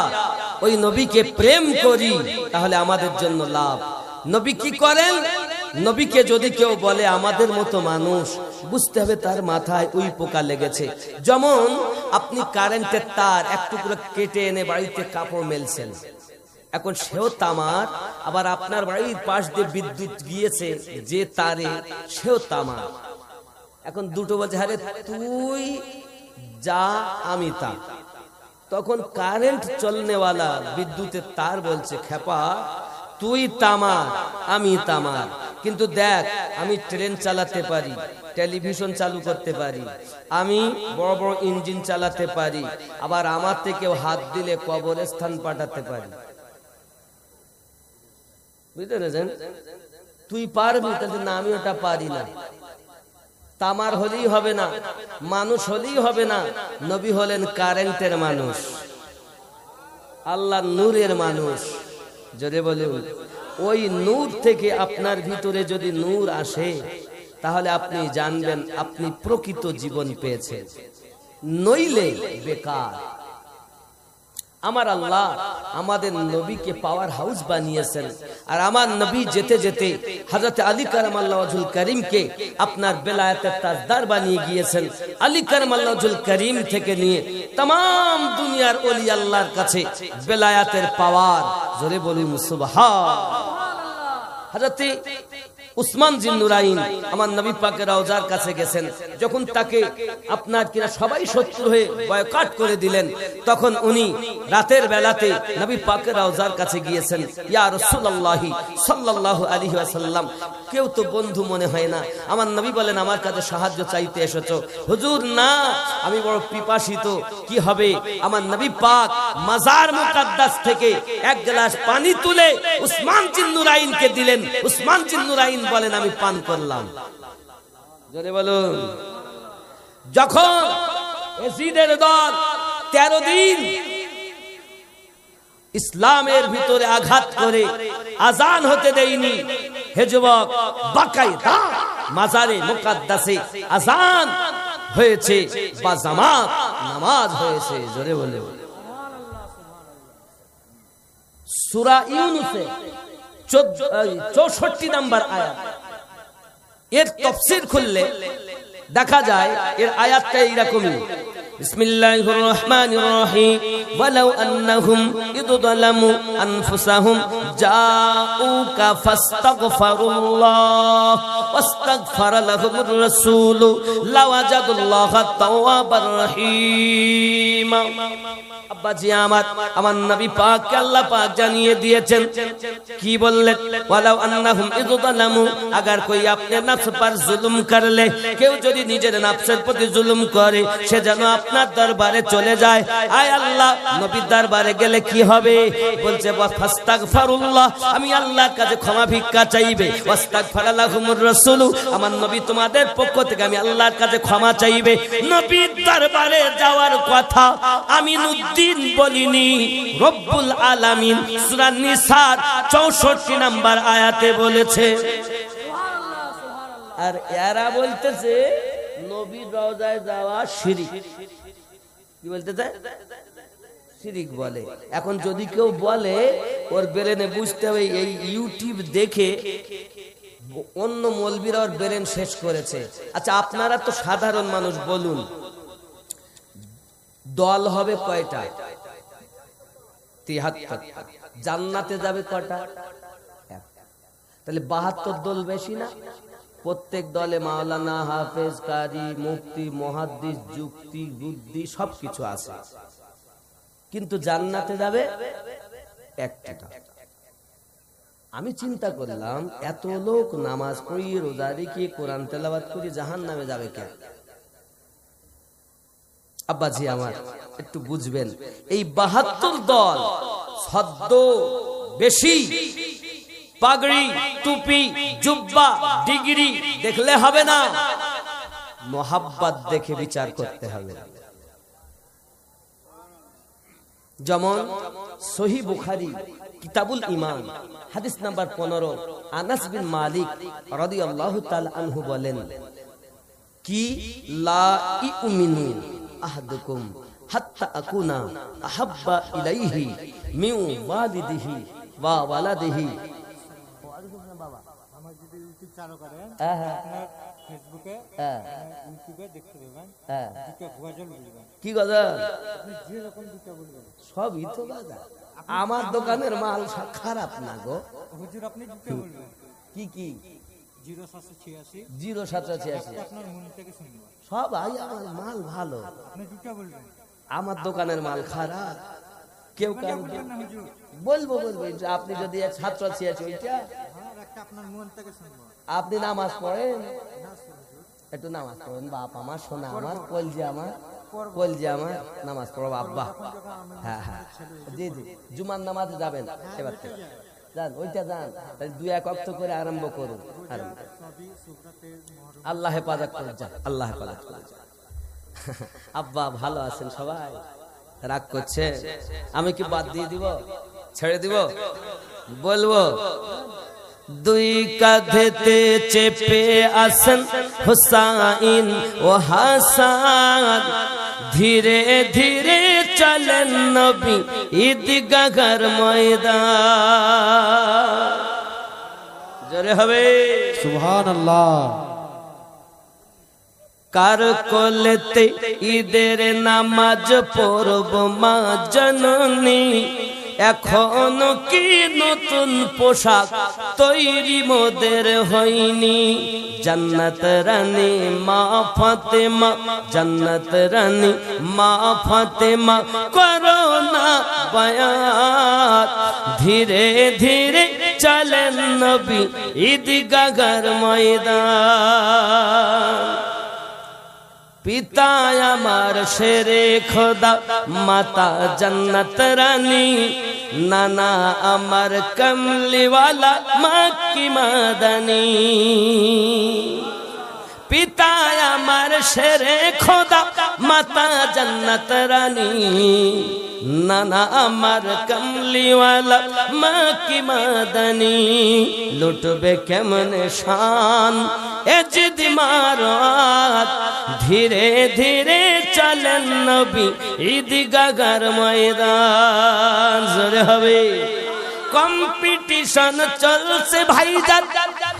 ওই নবীকে প্রেম করি তাহলে আমাদের জন্য লাভ। নবী কি করেন? নবীকে যদি কেউ বলে আমাদের মতো মানুষ, বুঝতে হবে তার মাথায় উই পোকা লেগেছে। যেমন আপনি কারেন্টের তার এক টুকরো কেটে এনে বাড়িতে কাপড় মেলছেন, এখন সেও তামার, আবার আপনার বাড়ির পাশ দিয়ে বিদ্যুৎ গিয়েছে যে তারে, সেও তামার। এখন দুটো বলছে আরে তুই যা আমি তা। তখন কারেন্ট চলনেওয়ালা বিদ্যুতের তার বলছে খেপা তুই তামার আমি তামার, কিন্তু দেখ আমি ট্রেন চালাতে পারি, টেলিভিশন চালু করতে পারি, আমি বড় বড় ইঞ্জিন চালাতে পারি, আবার আমার থেকেও হাত দিলে কবরস্থান পাঠাতে পারি। বুঝতে পেরেছেন? তুই পারবি? না আমি ওটা পারি না। তামার হলেই হবে না, মানুষ হলেই হবে না। নবী হলেন কারেন্টের মানুষ, আল্লাহ নূরের মানুষ। যদি বলুন ওই নূর থেকে আপনার ভিতরে যদি নূর আসে তাহলে আপনি জানবেন আপনি প্রকৃত জীবন পেয়েছেন, নইলে বেকার। আমার আল্লাহ আমাদের নবীকে পাওয়ার হাউস বানিয়েছেন, আর আমার নবী যেতে যেতে হযরত আলী কারামাল্লাহু ওয়াজহুল করিমকে আপনার বেলায়েতের তাজদার বানিয়ে গিয়েছেন। আলী কারামাল্লাহু ওয়াজহুল করিম থেকে নিয়ে तमाम দুনিয়ার ওলি আল্লাহর কাছে বেলায়েতের পাওয়ার। জোরে বলুন সুবহানাল্লাহ। হযরত উসমান জিন্নুরাইন আমার নবী পাকের রওজার কাছে গেছেন, যখন তাকে আপনার কিনা সবাই শত্রু হয়ে বয়কট করে দিলেন, তখন উনি রাতের বেলাতে নবী পাকের রওজার কাছে গিয়েছেন। ইয়া রাসূলুল্লাহ সাল্লাল্লাহু আলাইহি ওয়াসাল্লাম, কেউ তো বন্ধু মনে হয় না। আমার নবী বলেন আমার কাছে সাহায্য চাইতে এসেছো? হুজুর না, আমি বড় পিপাসিত। কি হবে? আমার নবী পাক মাজার মুকাদ্দাস থেকে 1 গ্লাস পানি তুলে উসমান জিন্নুরাইনকে দিলেন। উসমান জিন্নুরাইন বলেন আমি পান করলাম। জোরে বলুন। যখন ইয়াজিদের দল 13 দিন ইসলামের ভিতরে আঘাত করে আজান হতে দেয়নি, হে যুবক, বাকায়দা মাজারে মুকাদ্দাসে আজান হয়েছে বা জামাত নামাজ হয়েছে। জোরে বলে সূরা ইউনূসে 64 নম্বর আয়াত, এর তাফসীর খুললে দেখা যায় এর আয়াতটা এইরকমই। বিসমিল্লাহির রহমানির রহিম ওয়ালাউ আন্নাহুম ইযলামু আনফুসাহুম জাউকা ফাস্তাগফিরুল্লাহ ওয়াস্তাগফারা লাহুমুর রাসূল লাওয়াজাদুল্লাহা তাওয়াবার রহিম। আব্বাজি আমার নবী পাককে আল্লাহ পাক জানিয়ে দিয়েছেন, কি বললেন? ওয়ালাউ আন্নাহুম ইযলামু, अगर कोई अपने नफ्स पर जुल्म कर ले, কেউ যদি নিজের নফসের প্রতি জুলুম করে সে যেন আপনার দরবারে চলে যায়। আয় আল্লাহ, নবীর দরবারে গেলে কি হবে? বলছে ফাস্তাগফিরুল্লাহ, আমি আল্লাহর কাছে ক্ষমা ভিক্ষা চাইবে। ওয়াস্তাগফারা লাহুমুর রাসূল, আমার নবী তোমাদের পক্ষ থেকে আমি আল্লাহর কাছে ক্ষমা চাইবে। নবীর দরবারে যাওয়ার কথা আমিনুদ্দিন বলিনি, রব্বুল আলামিন সূরা নিসার 64 নম্বর আয়াতে বলেছে। আর এরা বলতেছে নবীর রওজায় যাওয়া শিরক। কি বলতেছে? শিরক বলে। এখন যদি কেউ বলে, ওর ব্রেনে বুঝতে হবে এই ইউটিউব দেখে অন্য মৌলবীরা ওর ব্রেন শেষ করেছে। আচ্ছা আপনারা তো সাধারণ মানুষ, বলুন দল হবে কয়টা? 73। জান্নাতে যাবে কয়টা? তাহলে 72 দল বেশি না? প্রত্যেক দলে মাওলানা, হাফেজ, কারি, মুফতি, মুহাদ্দিস, যুক্তি, বুদ্ধি সবকিছু আছে, কিন্তু জান্নাতে যাবে একটা। আমি চিন্তা করলাম এত লোক নামাজ পড়ি, রোজা রেখে, কোরআন তেলাওয়াত করে জাহান্নামে যাবে কেন? আব্বাজি আমার একটু বুঝবেন, এই 72 দল সদ্য বেশি পাগড়ি, টুপি, জুব্বা, ডিগ্রি দেখলে হবে না, মোহাব্বত দেখে বিচার করতে হবে। যেমন সহিহ বুখারী কিতাবুল ঈমান হাদিস নাম্বার 15, আনাস বিন মালিক রাদিয়াল্লাহু তাআলা আনহু বলেন, কি লা ইউমিনু আহাদুকুম হাত্তা আকুনা আহাব্বা ইলাইহি মিন ওয়ালিদিহি ওয়া ওয়ালাদিহি। আমার যদি ইউটিউব চালু করেন, আপনার ফেসবুকে, ইউটিউবে দেখতে পাবেন, দুটো গজল বলবেন। কি গজল? আপনি যে রকম দুটো বলবেন সবই তো বাজার। আমার দোকানের মাল খারাপ না গো হুজুর, আপনি দুটো বলবেন। কি কি? 0786 0786। আপনার মন থেকে শুনবো। সবাই আমার মাল ভালো, আপনি দুটো বলবেন। আমার দোকানের মাল খারাপ, কেউ কেন না হুজুর, বলবো যে আপনি যদি 786 ওইটা, হ্যাঁ, একটা আপনার মন থেকে শুনবো। আপনি নামাজ পড়েন, না হুজুর, একটু নামাজ পড়েন, বাপ আমার, সোনা আমার, কলজে আমার, কলজে আমার, নামাজ পড়ো আব্বা। হ্যাঁ হ্যাঁ, জি জি, জুমার নামাজে যাবেন এবার থেকে, যান ওইটা যান, তাহলে 2-1 ওয়াক্ত করে আরম্ভ করুন। আল্লাহ হেফাজত করে যান, আল্লাহ হেফাজত করে যান। আব্বা ভালো আছেন সবাই? রাগ করছে? আমি কি বাদ দিয়ে দিব, ছেড়ে দিব? বলবো, দুই কাঁধেতে চেপে আসেন হুসাইন ও হাসান, ধীরে ধীরে চলেন নবী ঈদগাহর ময়দান। জোরে হবে সুবহানাল্লাহ। কার কোলেতে ঈদের নামাজ পড়ব মা জননী, এখনো কি নতুন পোশাক তৈরি মোদের হয়নি। জান্নাত রানী মা ফাতেমা, জান্নাত রানী মা ফাতেমা, করোনা বায়াত, ধীরে ধীরে চলেন নবী ঈদগাহর ময়দান। পিতা আমার শেরে খোদা, মাতা জান্নাত রানী, নানা আমার কমলিওয়ালা মক্কি মাদানী। পিতা আমার শেরে খোদা, মাতা জান্নাত রানী, নানা আমার কমলিওয়ালা মক্কি মাদানী। লুটবে কেমনে শান এ জিদ মারাত, ধীরে ধীরে চলেন নবী ঈদগাহর ময়দান। জোরে হবে। কম্পিটিশন চলছে ভাইজান,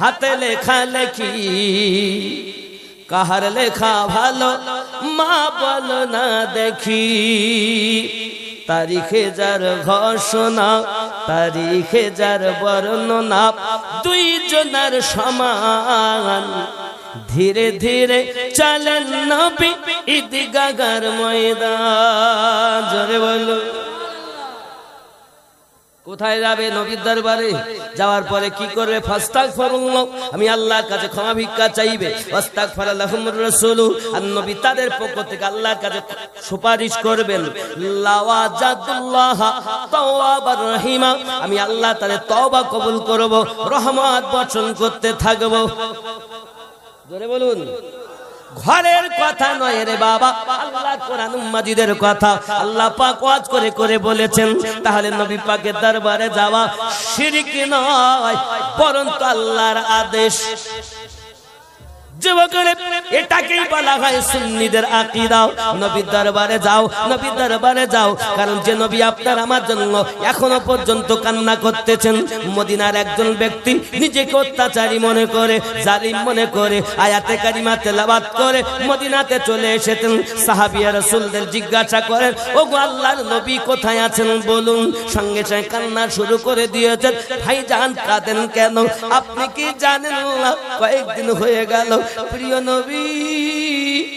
হাতে লেখা লেখি, কাহার লেখা ভালো মা বলো না দেখি। তারিখে যার ঘোষণা, তারিখে যার বর্ণনা, দুইজনের সমান, ধীরে ধীরে চলেন নবী ঈদগাহর ময়দান। জোরে বলো। কোথায় যাবে? নবীর দরবারে। যাওয়ার পরে কি করবে? ফাস্তাগফিরুল্লাহ, আমি আল্লাহর কাছে ক্ষমা ভিক্ষা চাইবে। ওয়াস্তাগফারা লাহুমুর রাসূল, আর নবী তাদের পক্ষ থেকে আল্লাহর কাছে সুপারিশ করবেন। লাওয়াজাদুল্লাহ তাওয়াবার রহিমা, আমি আল্লাহ তাদের তওবা কবুল করব, রহমত বর্ষণ করতে থাকব। জোরে বলুন। ঘরের কথা নয় রে বাবা, আল্লাহ কোরআন মাজিদের কথা আল্লাহ পাক ওয়াজ করে করে বলেছেন। তাহলে নবী পাকের দরবারে যাওয়া শিরক নয়, বরং আল্লাহর আদেশ। যুবকরা, এটাকেই বলা হয় সুন্নিদের আকীদা। নবীর দরবারে যাও, নবীর দরবারে যাও, কারণ যে নবী আপনার আমার জন্য এখনো পর্যন্ত কান্না করতেছেন। মদিনার একজন ব্যক্তি নিজেকে অত্যাচারী মনে করে, জালিম মনে করে আয়াতে কারিমা তেলাওয়াত করে মদিনাতে চলে এসেছেন। সাহাবিয়া রাসূলদের জিজ্ঞাসা করেন, ওগো আল্লাহর নবী কোথায় আছেন বলুন। সঙ্গে সঙ্গে কান্না শুরু করে দিয়েছেন। ভাইজান কাঁদেন কেন? আপনি কি জানেন না কয়েকদিন হয়ে গেল প্রিয় নবী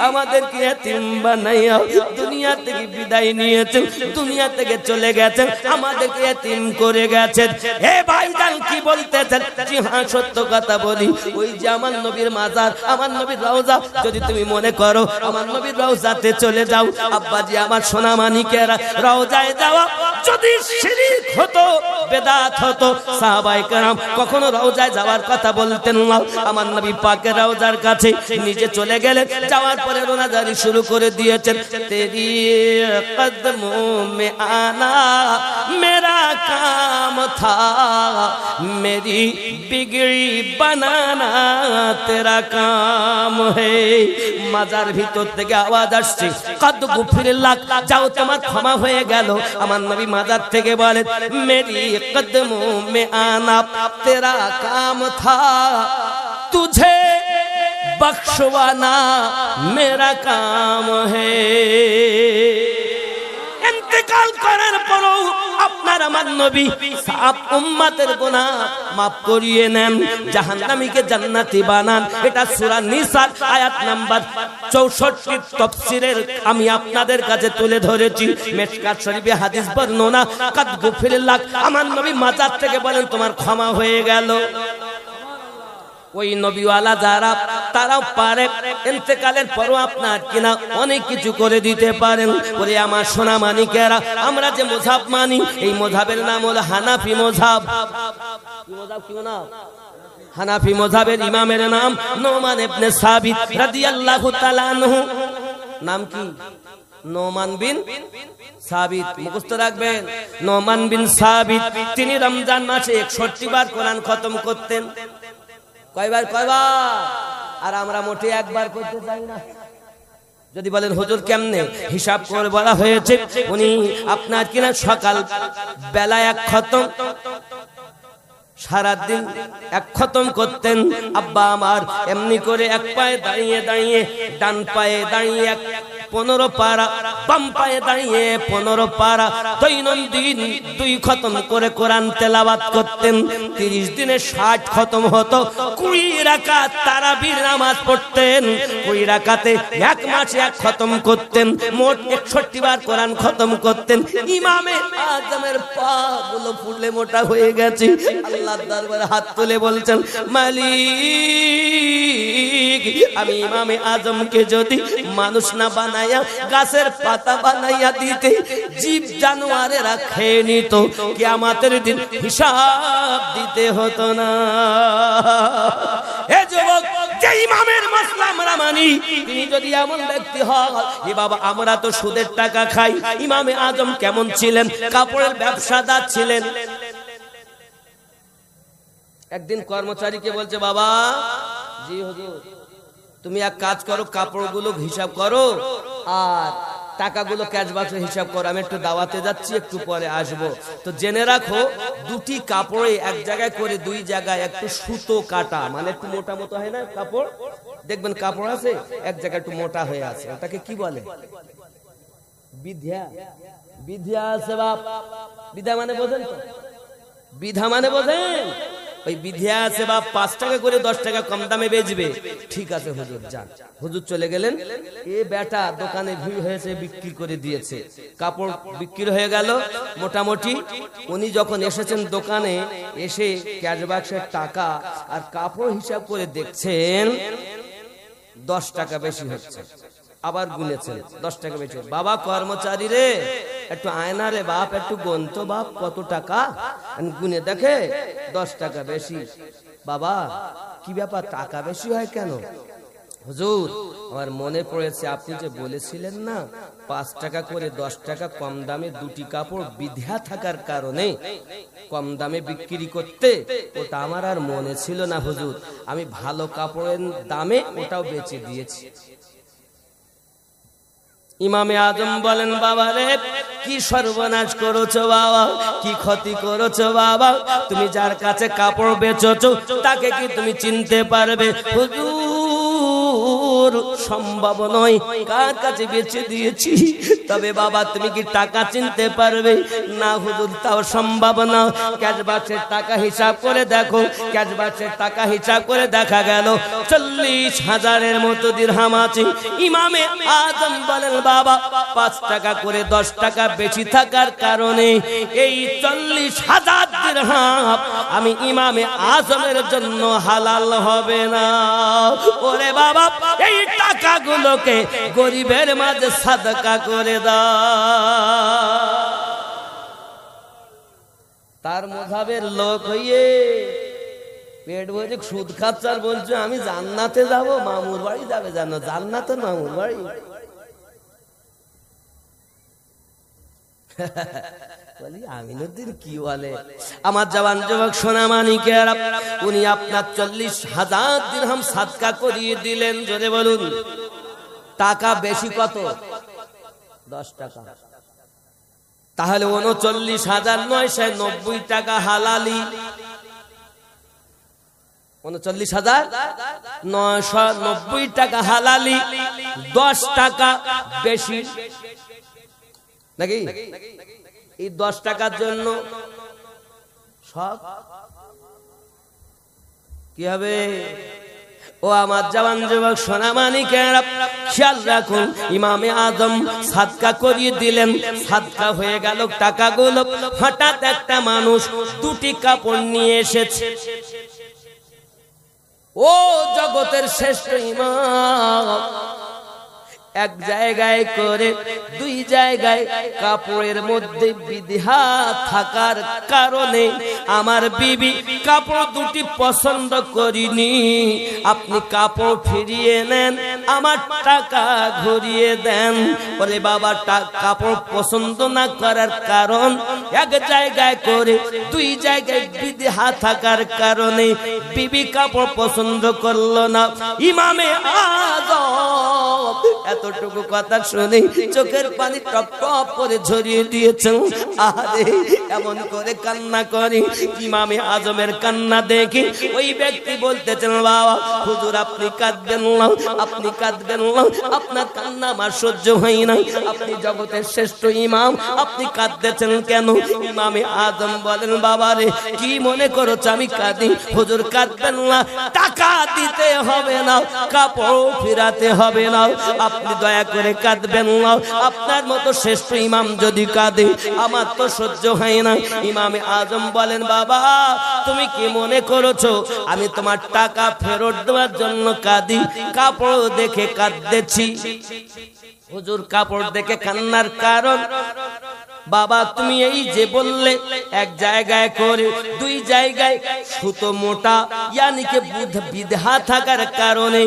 আমাদেরকে এতিম বানাইয়া দুনিয়া থেকে বিদায় নিয়েছেন, দুনিয়া থেকে চলে গেছেন, আমাদেরকে এতিম করে গেছেন। হে ভাইজান কি বলতেছেন? জি হ্যাঁ, সত্য কথা বলি। ওই যে আমার নবীর মাজার, আমার নবীর রওজা, যদি তুমি মনে করো আমার নবীর রওজাতে চলে যাও। আব্বাজি আমার সোনা মানিকেরা, রওজায় যাওয়া যদি শিরক হতো, বেদাত হতো, সাহাবায়ে কেরাম কখনো রওজায় যাওয়ার কথা বলতেন না। আমার নবী পাকের রওজার কাছে নিজে চলে গেলেন, যাওয়ার পরে রোনাজারি শুরু করে দিয়েছেন। তেরি কদমো মে আনা মেরা কাম থা, মেরি বিগড়ি বানানা তেরা কাম হে। মাজার ভিতর থেকে আওয়াজ আসছে, কদ গুফিরিল্লাহ, যাও তোমার ক্ষমা হয়ে গেল। আমার নবী মাজার থেকে বলেন, মেরি কদমো মে আনা তেরা কাম থা, तुझे बख्शवाना मेरा काम है। इंतकाल করার পরও আপনার আমার নবী সব উম্মতের গুনাহ maaf করিয়ে নেন, জাহান্নামীকে জান্নাতি বানান। এটা সূরা নিসা আয়াত নাম্বার 64 তাফসীরের আমি আপনাদের কাছে তুলে ধরেছি। মিশকাত শরীফে হাদিস বর্ণনা, কাদ গুফিরিল্লাহ, আমার নবী মাজার থেকে বলেন তোমার ক্ষমা হয়ে গেল। ওই নবীওয়ালা যারা তারাও পারে ইন্তেকালের পরও আপনার কিনা অনেক কিছু করে দিতে পারেন। বলে আমার সোনা মানিকেরা, আমরা যে মযহাব মানি এই মযহাবের নাম হলো হানাফি মযহাব। কি মযহাব? কি নাম? হানাফি মযহাবের ইমামের নাম নোমান ইবনে সাবিত রাদিয়াল্লাহু তাআলা আনহু। নাম কি? নোমান বিন সাবিত। মুখস্থ রাখবেন, নোমান বিন সাবিত। তিনি রমজান মাসে 61 বার কোরআন খতম করতেন। কয়বার? আর আমরা মোটে একবার করতে চাই না। যদি বলেন হুজুর কেমনে, হিসাব করে বলা হয়েছে উনি আপনার কিনা সকাল বেলা 1 খতম, সারা দিন 1 খতম করতেন। আব্বা আমার এমনি করে এক পায়ে দাঁড়িয়ে দাঁড়িয়ে, ডান পায়ে দাঁড়িয়ে 15 পারা, বাম পায়ে দাঁড়িয়ে 15 পারা, দৈনন্দিন 2 খতম করে কোরআন তেলাওয়াত করতেন। 30 দিনে 60 খতম হতো। 20 রাকাত তারাবির নামাজ পড়তেন। 20 রাকাতে 1 মাসে 1 খতম করতেন। মোট 61 বার কোরআন খতম করতেন। ইমামে আজমের পা গুলো ফুলে মোটা হয়ে গেছে। আল্লাহর দরবারে হাত তুলে বলছেন, মালিক আমি ইমামে আজমকে যদি মানুষ না বানায়া গাছের পাতা বানাইয়া দিতে, জীব জানোয়ারেরা খেয়ে নিত, কিয়ামতের দিন হিসাব দিতে হতো না। হে যুবক, যে ইমামের মাসলা আমরা মানি, তিনি যদি এমন ব্যক্তি হয়, এ বাবা আমরা তো সুদের টাকা খাই। ইমামে আজম কেমন ছিলেন? কাপড়ের ব্যবসাদার ছিলেন। একদিন কর্মচারীকে বলছে, বাবা জি হুজুর, তুমি এক কাজ করো, কাপড়গুলো হিসাব করো আর টাকাগুলো ক্যাশ বাক্সে হিসাব করো, আমি একটু দাওয়াতে যাচ্ছি, একটু পরে আসবো। তো জেনে রাখো, 2টি কাপড়ে এক জায়গায় করে 2 জায়গায় একটু সুতো কাটা, মানে একটু মোটা মতো হয় না কাপড়, দেখবেন কাপড় আছে এক জায়গায় একটু মোটা হয়ে আছে, ওটাকে কি বলে? বিধা। বিধা আছে বাপ। বিধা মানে বোঝেন তো? বিধা মানে বোঝেন? ওই বিধিয়া আছে বা 5 টাকা করে 10 টাকা কম দামে বেচবে। ঠিক আছে হুজুর যান। হুজুর চলে গেলেন। এ বেটা দোকানে ভিড় হয়েছে, বিক্রি করে দিয়েছে, কাপড় বিক্রি হয়ে গেল মোটামুটি। উনি যখন এসেছেন দোকানে, এসে ক্যাশ বাক্সের টাকা আর কাপড় হিসাব করে দেখছেন 10 টাকা বেশি হচ্ছে। আবার গুনেছেন 10 টাকা বেশি। বাবা কর্মচারী রে, একটু আয়না রে বাপ, একটু গন্ত বাপ, কত টাকা? গুনে দেখে 10 টাকা বেশি। বাবা কি ব্যাপার, টাকা বেশি হয় কেন? হুজুর আমার মনে পড়েছে আপনি যে বলেছিলেন না 5 টাকা করে 10 টাকা কম দামে দুটি কাপড় বিধা থাকার কারণে কম দামে বিক্রি করতে, ওটা আমার আর মনে ছিল না হুজুর। আমি ভালো কাপড়ের দামে ওটাও বেচে দিয়েছি। ইমামে আজম বলেন, বাবা রে কি সর্বনাশ করেছো বাবা, কি ক্ষতি করেছো বাবা, তুমি যার কাছে কাপড় বেচছো তাকে কি তুমি চিনতে পারবে? হুজুর সম্ভব নয়, কার কাছে বেচে দিয়েছি, তবে বাবা তুমি কি টাকা চিনতে পারবে? না হুজুর তাও সম্ভব না। ক্যাশবাক্সের টাকা হিসাব করে দেখো, ক্যাশবাক্সের টাকা হিসাব করে দেখা গেল 40,000-এর মতো দিরহাম আছে। ইমামে আজম বলেন, বাবা 5 টাকা করে 10 টাকা বেশি থাকার কারণে এই 40,000 দিরহাম আমি ইমামে আজমের জন্য হালাল হবে না। ওরে বাবা এই টাকাগুলোকে গরিবের মাঝে সাদকা করে দাও। তার মুজাবের লোক হইয়ে পেট ভরে সুদ খাচ্ছে আর বলছে আমি জান্নাতে যাব, মামুর বাড়ি যাবে, জানো জান্নাতের মামুর বাড়ি। বলি আমিনুদ্দিন কি বলে? আমার জওয়ান যুবক সোনা মানিকেরা, উনি আপনার 40,000 দিরহাম সাদকা করিয়ে দিলেন। জোরে বলুন। টাকা বেশি কত? 10 টাকা। তাহলে 39,990 টাকা হালালি। 39,990 টাকা হালালি, 10 টাকা বেশি নাকি? এই 10 টাকার জন্য সব কি হবে? ও আমার জওয়ান যুবক সোনা মানিকেরা খেয়াল রাখুন, ইমামে আজম সাদকা করিয়ে দিলেন, সাদকা হয়ে গেল টাকাগুলো। হঠাৎ একটা মানুষ 2টি কাপড় নিয়ে এসেছে। ও জগতের শ্রেষ্ঠ ইমাম এক জায়গায় করে 2 জায়গায় কাপড়ের মধ্যে বিধা থাকার কারণে আমার বিবি কাপড় 2টি পছন্দ করিনি, আপনি কাপড় ফিরিয়ে নেন, আমার টাকা ঘুরিয়ে দেন। বলে বাবা কাপড় পছন্দ না করার কারণ এক জায়গায় করে 2 জায়গায় বিধা থাকার কারণে বিবি কাপড় পছন্দ করলো না। ইমামে আজম এতটুকু কথা শুনে চোখের পানি টপ টপ করে ঝরিয়ে দিয়েছেন। আরে এমন করে কান্না করে। ইমামে আজমের কান্না দেখে ওই ব্যক্তি বলতেছেন, বাবা হুজুর আপনি কাঁদবেন না, আপনি কাঁদবেন না, আপনার কান্না আমার সহ্য হয় না, আপনি জগতের শ্রেষ্ঠ ইমাম, আপনি কাঁদতেছেন কেন? ইমামে আজম বলেন, বাবা রে কি মনে করছো আমি কাঁদি? হুজুর কাঁদবেন না, টাকা দিতে হবে না, কাপড় ফিরাতে হবে না, আপনি দয়া করে কাঁদবেন না। আপনার মতো শ্রেষ্ঠ ইমাম যদি কাঁদে আমার তো সহ্য হয় না। ইমামে আজম বলেন, বাবা তুমি কি মনে করেছো আমি তোমার টাকা ফেরত দেওয়ার জন্য কাঁদি? কাপড় দেখে কাঁদতেছি। হুজুর কাপড় দেখে কান্নার কারণ? বাবা তুমি এই যে বললে এক জায়গায় করে 2 জায়গায় সুতো মোটা, ইয়ানি কে বিধা থাকার কারণে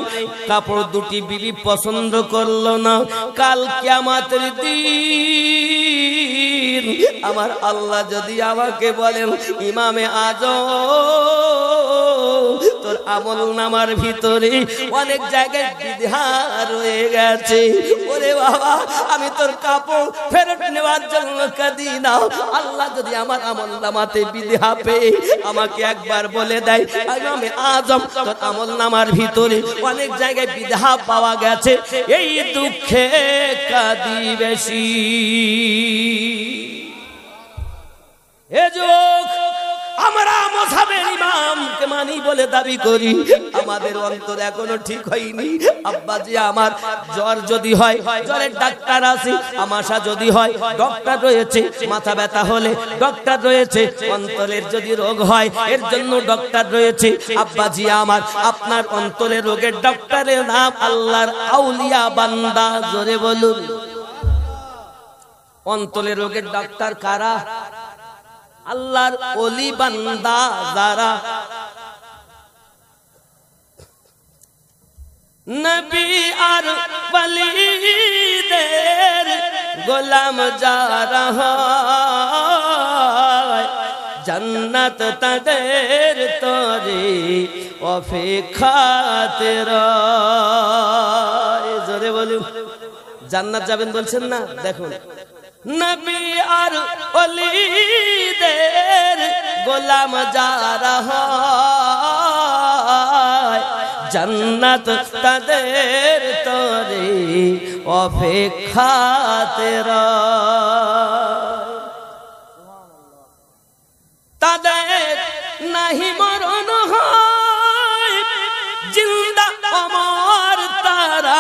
কাপড় 2টি বিবি পছন্দ করলো না। কাল কিয়ামতের দিন আমার আল্লাহ যদি আমাকে বলেন, ইমামে আজম তোর আমল নামার ভিতরে অনেক জায়গায় বিধা রয়ে গেছে, ওরে বাবা আমি তোর কাপড় ফেরত নেওয়ার জন্য কাঁদি না। আল্লাহ যদি আমার আমল নামাতে বিধা পেয়ে আমাকে একবার বলে দেয়, ইমামে আজম তোর আমল নামার ভিতরে অনেক জায়গায় বিধা পাওয়া গেছে, এই দুঃখে কাঁদি বেশি। এ যুবক আমরা মাযহাবের ইমামকে মানি বলে দাবি করি, আমাদের অন্তর এখনো ঠিক হয়নি। আব্বাজি আমার জ্বর যদি হয় জ্বরের ডাক্তার আছে, আমাশা যদি হয় ডক্টর রয়েছে, মাথা ব্যথা হলে ডক্টর রয়েছে, অন্তরের যদি রোগ হয় এর জন্য ডক্টর রয়েছে। আব্বাজি আমার আপনার অন্তরের রোগের ডক্টরের নাম আল্লাহর আউলিয়া বান্দা। জোরে বলুন। অন্তরের রোগের ডাক্তার কারা? আল্লাহর ওলি বান্দা যারা। নবী আর ওয়ালিদের গোলাম যারা হয় জান্নাত তাদের তরে অপেক্ষাতে রয়। জোরে বলুন, জান্নাত যাবেন বলছেন না? দেখুন, নবী আর ওলিদের গোলাম যারা হয় জান্নাত তাদের তরে অপেক্ষাতে রয়। তাদের নাহি মরণ হয়, জিন্দা অমর তারা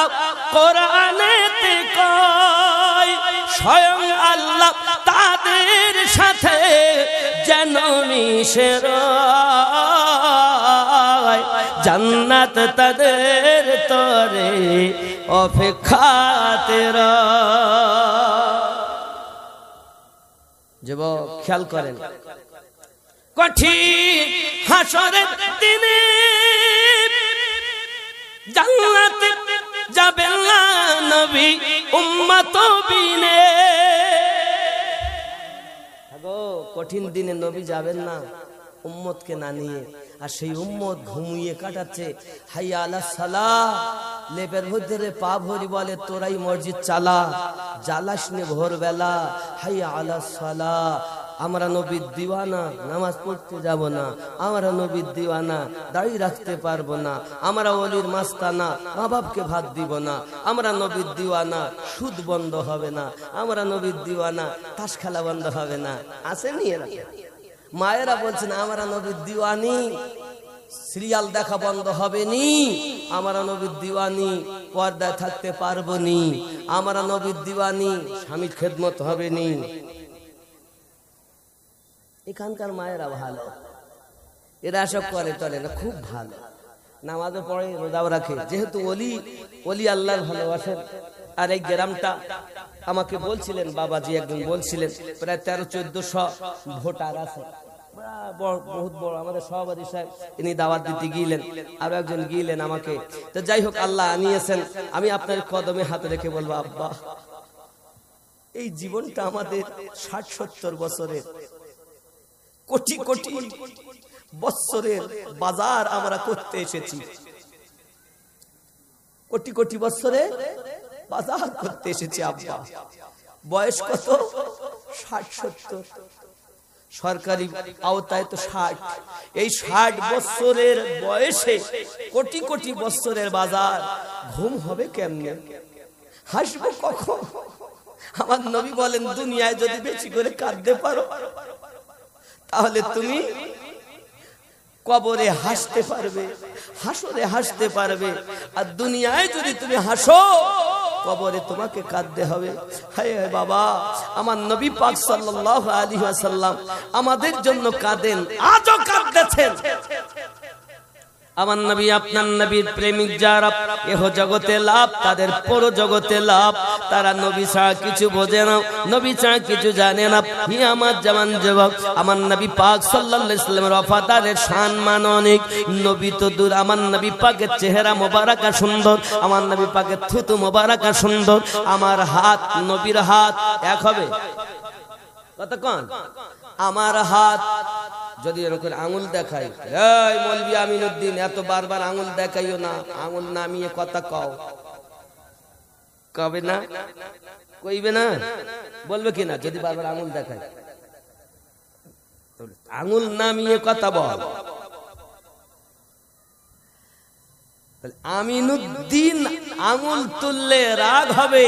কোরআনেতে কয়। স্বয়ং আল্লাহ তাদের সাথে যেন মিশে রয়, জান্নাত তাদের তরে অপেক্ষাতে রয়। যুবক খেয়াল করেন, কঠিন হাসরের দিনে জান্নাতে যাবেন না নবী উম্মত বিনে। আগো কঠিন দিনে নবী যাবেন না উম্মতকে না নিয়ে, আর সেই উম্মত ঘুমিয়ে কাটাচ্ছে। হাইয়া আলাস সালাহ, লেপের মধ্যে পা ভরি বলে তোরাই মসজিদ চালা, জ্বালাস নে ভোরবেলা। হাইয়া আলাস সালাহ, আমরা নবীর দিওয়ানা, নামাজ পড়তে যাব না। আমরা নবীর দিওয়ানা, দাড়ি রাখতে পারবো না। আমরা ওলির মাস্তানা, মা বাপকে ভাত দিব না। আমরা নবীর দিওয়ানা, সুদ বন্ধ হবে না। আমরা নবীর দিওয়ানা, তাস খেলা বন্ধ হবে না। আসেনি এরা? মায়েরা বলছেন আমরা নবীর দিওয়ানি, সিরিয়াল দেখা বন্ধ হবে নি। আমরা নবীর দিওয়ানি, পর্দায় থাকতে পারবো নি। আমরা নবীর দিওয়ানি, স্বামীর খেদমত হবে নি। এখানকার মায়েরা ভালো, এরা সব করে টলে না, খুব ভালো। নামাজও পড়ে, রোজাও রাখে, যেহেতু ওলি আল্লাহর ভালোবাসেন। আর এই গ্রামটা আমাকে বলছিলেন বাবাজি, একদিন বলছিলেন প্রায় 1300-1400 ভোটার আছে, বহুত বড়। আমাদের সভাপতি সাহেব তিনি দাওয়াত দিতে গিয়েলেন, আরো একজন গিয়েলেন আমাকে। তো যাই হোক, আল্লাহ আনিয়েছেন। আমি আপনার কদমে হাত রেখে বলবো, আব্বা এই জীবনটা আমাদের 60-70 বছরের, কোটি কোটি বছরের বাজার আমরা করতে এসেছি। কোটি কোটি বছরের বাজার করতে এসেছি আব্বা। বয়স কত? 60-70। সরকারি আওতায় তো 60। এই 60 বছরের বয়সে কোটি কোটি বছরের বাজার, ঘুম হবে কেমনে? হাসবো কখন? আমার নবী বলেন, দুনিয়ায় যদি বেশি করে কাঁদতে পারো তাহলে তুমি কবরে হাসতে পারবে, হাসরে হাসতে পারবে। আর দুনিয়ায় যদি তুমি হাসো, কবরে তোমাকে কাঁদতে হবে। হায় হায় বাবা, আমার নবী পাক সাল্লাল্লাহু আলাইহি ওয়াসাল্লাম আমাদের জন্য কাঁদেন, আজও কাঁদতেছেন। আমার নবী, আপনার নবীর প্রেমিক যারা, এহ জগতে লাভ, তাদের পর জগতে লাভ। তারা নবী ছাড়া কিছু বোঝে না, নবী ছাড়া কিছু জানে না। হি আমার জামান যুবক, আমার নবী পাক সাল্লাল্লাহু আলাইহি ওয়াসাল্লামের ওয়াফাদারের সম্মান অনেক। নবী তো দূর, আমার নবী পাকের চেহারা মোবারকা সুন্দর, আমার নবী পাকের থুতু মোবারকা সুন্দর। আমার হাত নবীর হাত এক হবে কতক্ষণ? আমার হাত যদি এরকম আঙুল দেখাই, এই মৌলভী আমিনউদ্দিন এত বারবার আঙুল দেখাইও না, আঙুল নামিয়ে কথা কও। কবে না? কইবে না? বলবে কি না? যদি বারবার আঙুল দেখাই, আঙুল নামিয়ে কথা বল। আমিনউদ্দিন আঙুল তুললে রাগ হবে,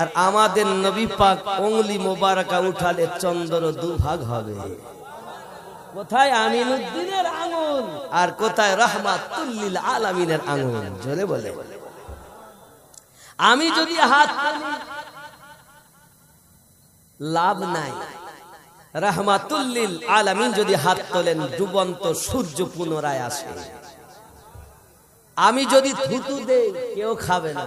আর আমাদের নবী পাক উংলি মোবারকা উঠালে চন্দ্র দুভাগ হবে। কোথায় আমিনউদ্দিনের আঙুল আর কোথায় রাহমাতুল লিল আলামিনের আঙুল? জোরে বলে। আমি যদি হাত লাভ নাই, রাহমাতুল লিল আলামিন যদি হাত তোলেন, ডুবন্ত সূর্য পুনরায় আসে। আমি যদি থুতু দেই, কেউ খাবে না।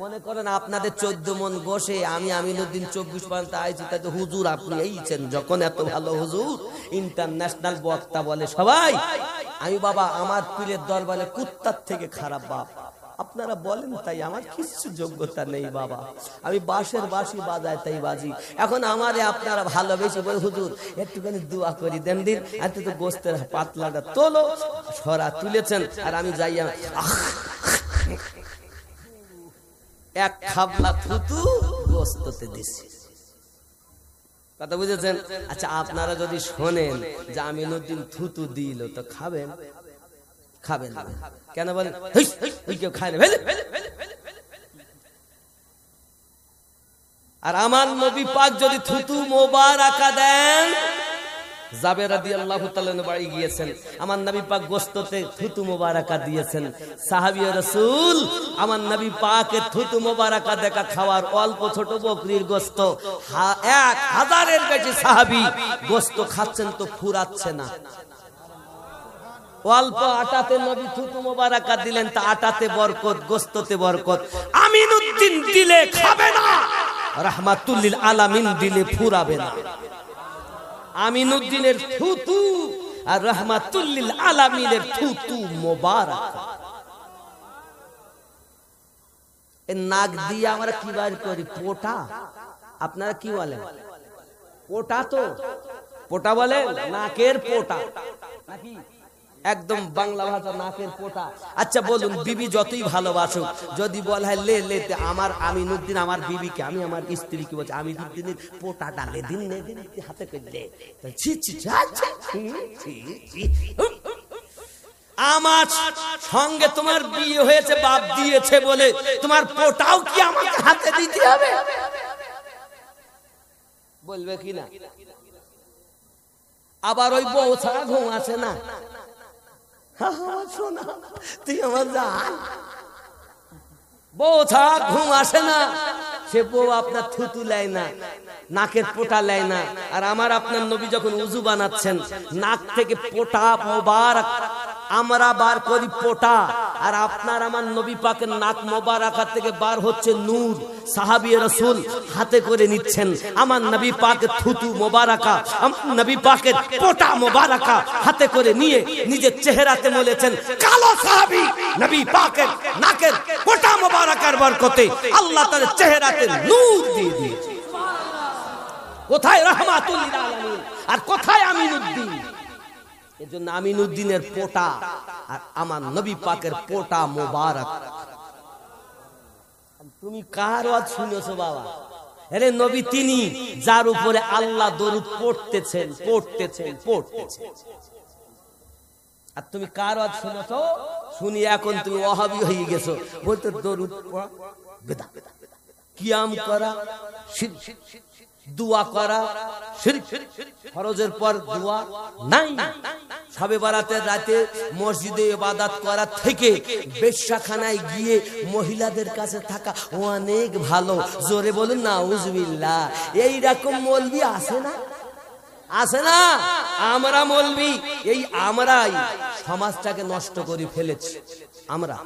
মনে করেন আপনাদের 14 মন বসে, আমি আমিনউদ্দিন 24 পর্যন্ত আইছি, তাই তো হুজুর আপনি এইছেন যখন, এত ভালো হুজুর, ইন্টারন্যাশনাল বক্তা বলে সবাই। আমি বাবা আমার পীরের দরবারে কুত্তার থেকে খারাপ বাপ, আপনারা বলেন তাই, আমার কিছু যোগ্যতা নেই বাবা, আমি বাঁশের বাঁশি বাজাই তাই বাজি। এখন আমারে আপনারা ভালোবেসে বলে হুজুর একটুখানি দোয়া করি দেন দিন, এত তো গোস্তের পাতলাটা তোলো, সরা তুলেছেন আর আমি যাই এক খাবলা থুতু গোস্ততে দিছি। কথা বুঝেছেন? আচ্ছা আপনারা যদি শোনেন যে আমিনুদ্দিন থুতু দিল তো খাবেন? খাবেন না কেন বলেন? কেউ খায় না। আর আমার নবী পাক যদি থুতু মোবারকা দেন, জাবের রাদিয়াল্লাহু তাআলা বাড়ি গিয়েছেন, আমার নবী পাক গোস্ততে থুতু মোবারকা দিয়েছেন। সাহাবী ও রাসূল আমার নবী পাকের থুতু মোবারকা দেখা খাওয়ার, অল্প ছোট বকরির গোস্ত 1000-এর বেশি সাহাবী গোস্ত খাচ্ছেন তো ফুরাচ্ছে না। অল্প আটাতে নবী থুতু মোবারকা দিলেন, তা আটাতে বরকত, গোস্ততে বরকত। আমিনুদ্দিন দিলে খাবে না, রাহমাতুল লিল আলামিন দিলে ফুরাবে না। আমিনুদ্দিনের থুতু আর রাহমাতুল লিল আলামিনের থুতু মোবারক। এই নাক দিয়ে আমরা কি বার করি? পোটা। আপনারা কি বলেন? পোটা তো পোটা বলেন, নাকের পোটা নাকি? একদম বাংলা ভাষা নাকের পোটা। আচ্ছা বলুন, বিবি যতই ভালোবাসুক, যদি বলা হয় লে লেতে আমার আমিনুদ্দিন আমার বিবিকে, আমি আমার স্ত্রীকে বলছি আমিনুদ্দিনের পোটাটা লে দিন, লে দিন হাতে করলে আমার সঙ্গে তোমার বিয়ে হয়েছে, বাপ দিয়েছে বলে তোমার পোটাও কি আমাকে হাতে দিতে হবে? বলবে কি না? আবার ওই বউ ছাড়া ঘুম আসে না। শোনা তুই আমার জান, বউ ছাড়া ঘুম আসে না। সে বউ আপনার থুতু লেয় না, নাকের পোটা লেয় না। আর আমার আপনার নবী যখন উজু বানাচ্ছেন, নাক থেকে পোটা মোবারক আমরা বার করি পোটা, আর আপনার আমার নবী পাকের নাক মোবারকা থেকে বার হচ্ছে নূর। সাহাবী রাসূল হাতে করে নিচ্ছেন আমার নবী পাকের থুতু মোবারকা, নবী পাকের পোটা মোবারকা হাতে করে নিয়ে নিজের চেহারাতে মলেছেন। কালো সাহাবী নবী পাকের নাকের পোটা মোবারকার বরকতে আল্লাহ তার চেহারাতে নূর দিয়ে দিয়েছে। কোথায় রাহমাতুল লিল আলামিন আর কোথায় আমিনুদ্দিন? এজন্য আমিনুদ্দিনের পোটা আর আমার নবী পাকের পোটা মোবারক। তুমি কার ওয়াজ শুনেছো বাবা? আরে নবী তিনি যার উপরে আল্লাহ দরুদ পড়তেছেন। আর তুমি কার ওয়াজ শুনেছো? শুনি এখন তুমি ওয়াহাবি হয়ে গেছো, বলতে দরুদ পড়া বিদআত, কিয়াম করা শিরক, দোয়া করা শিরক, ফরজের পর দোয়া নাই। শবে বরাতের রাতে মসজিদে ইবাদত করা থেকে বেশ্যাখানায় গিয়ে মহিলাদের কাছে থাকা অনেক ভালো। জোরে বলুন নাউজুবিল্লাহ। এই রকম মৌলবি আছে না? আছে না? আমরা মৌলবি এই আমরাই সমাজটাকে নষ্ট করে ফেলেছি। আমরা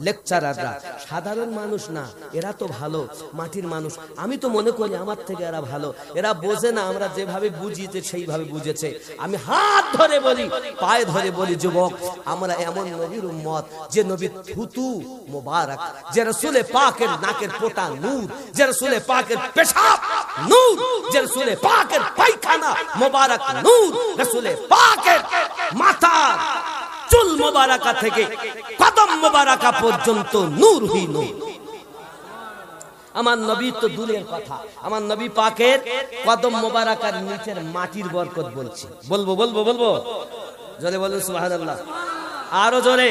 লেকচারাররা সাধারণ মানুষ না, এরা তো ভালো মাটির মানুষ। আমি তো মনে করি আমার থেকে এরা ভালো। এরা বোঝে না, আমরা যেভাবে বুঝিয়েছে সেইভাবে বুঝেছে। আমি হাত ধরে বলি, পায়ে ধরে বলি, যুবক আমরা এমন নবীর উম্মত যে নবীর থুতু মোবারক, যে রাসূলে পাকের নাকের পোটা নূর, যে রাসূলে পাকের পেশাব নূর, যে রাসূলে পাকের পায়খানা মোবারক নূর, রাসূলে পাকের মাথা চুল মোবারকা থেকে কদম মোবারকা পর্যন্ত নূর হি নূর। আমার নবী তো দূরের কথা, আমার নবী পাকের কদম মোবারকার নিচের মাটির বরকত বলছি। বলবো জোরে বলুন সুবহানাল্লাহ, আরো জোরে।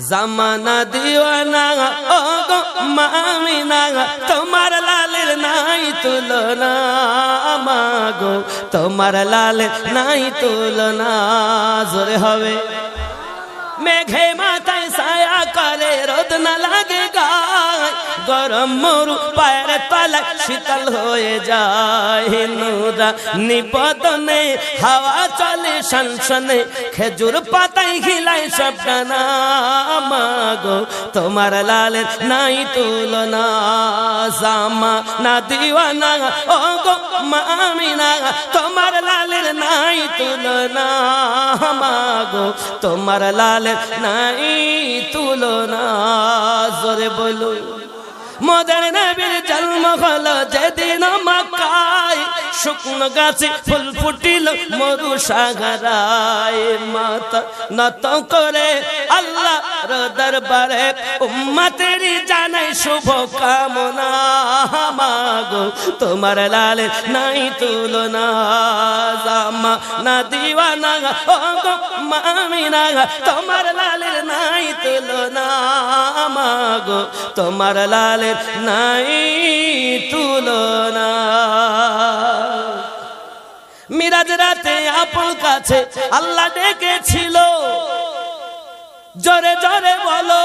জামানা দিওয়ানা ও গো মামিনা, তোমার লালের নাই তুলনা, মাগো তোমার লালের নাই তুলনা। জোরে হবে। মেঘে মাথায় ছায়া করে, রোদ না লাগে গায়, গরম মরু পায়ের তলা শীতল হয়ে যায়। নুরা নিপদনে হাওয়া চলে সনসনে, খেজুর পাতায় খিলায় সব ডানা, মাগো তোমার লালের নাই তুলনা। জামা না দিওয়ানা ও গো মামিনা, তোমার লালের নাই তুলনা, মাগো তোমার লালের নাই তুলনা। তুলনা, জোরে বলুন। মদের নবীর জন্ম হলো যেদিন মক্কায়, শুকনো গাছে ফুল ফুটিল মরু সাগরায়। মাথা নত করে আল্লাহর দরবারে উম্মতের জানাই শুভ কামনা। মাগো তোমার লাল নাই তুলনা, জামা না দিওয়ানা ও গো মামিনা, তোমার লালের নাই তুলনা। মাগো তোমার লাল নাই তুলনা। মিরাজ রাতে আপন কাছে আল্লাহ ডেকেছিল, জোরে জোরে বলো।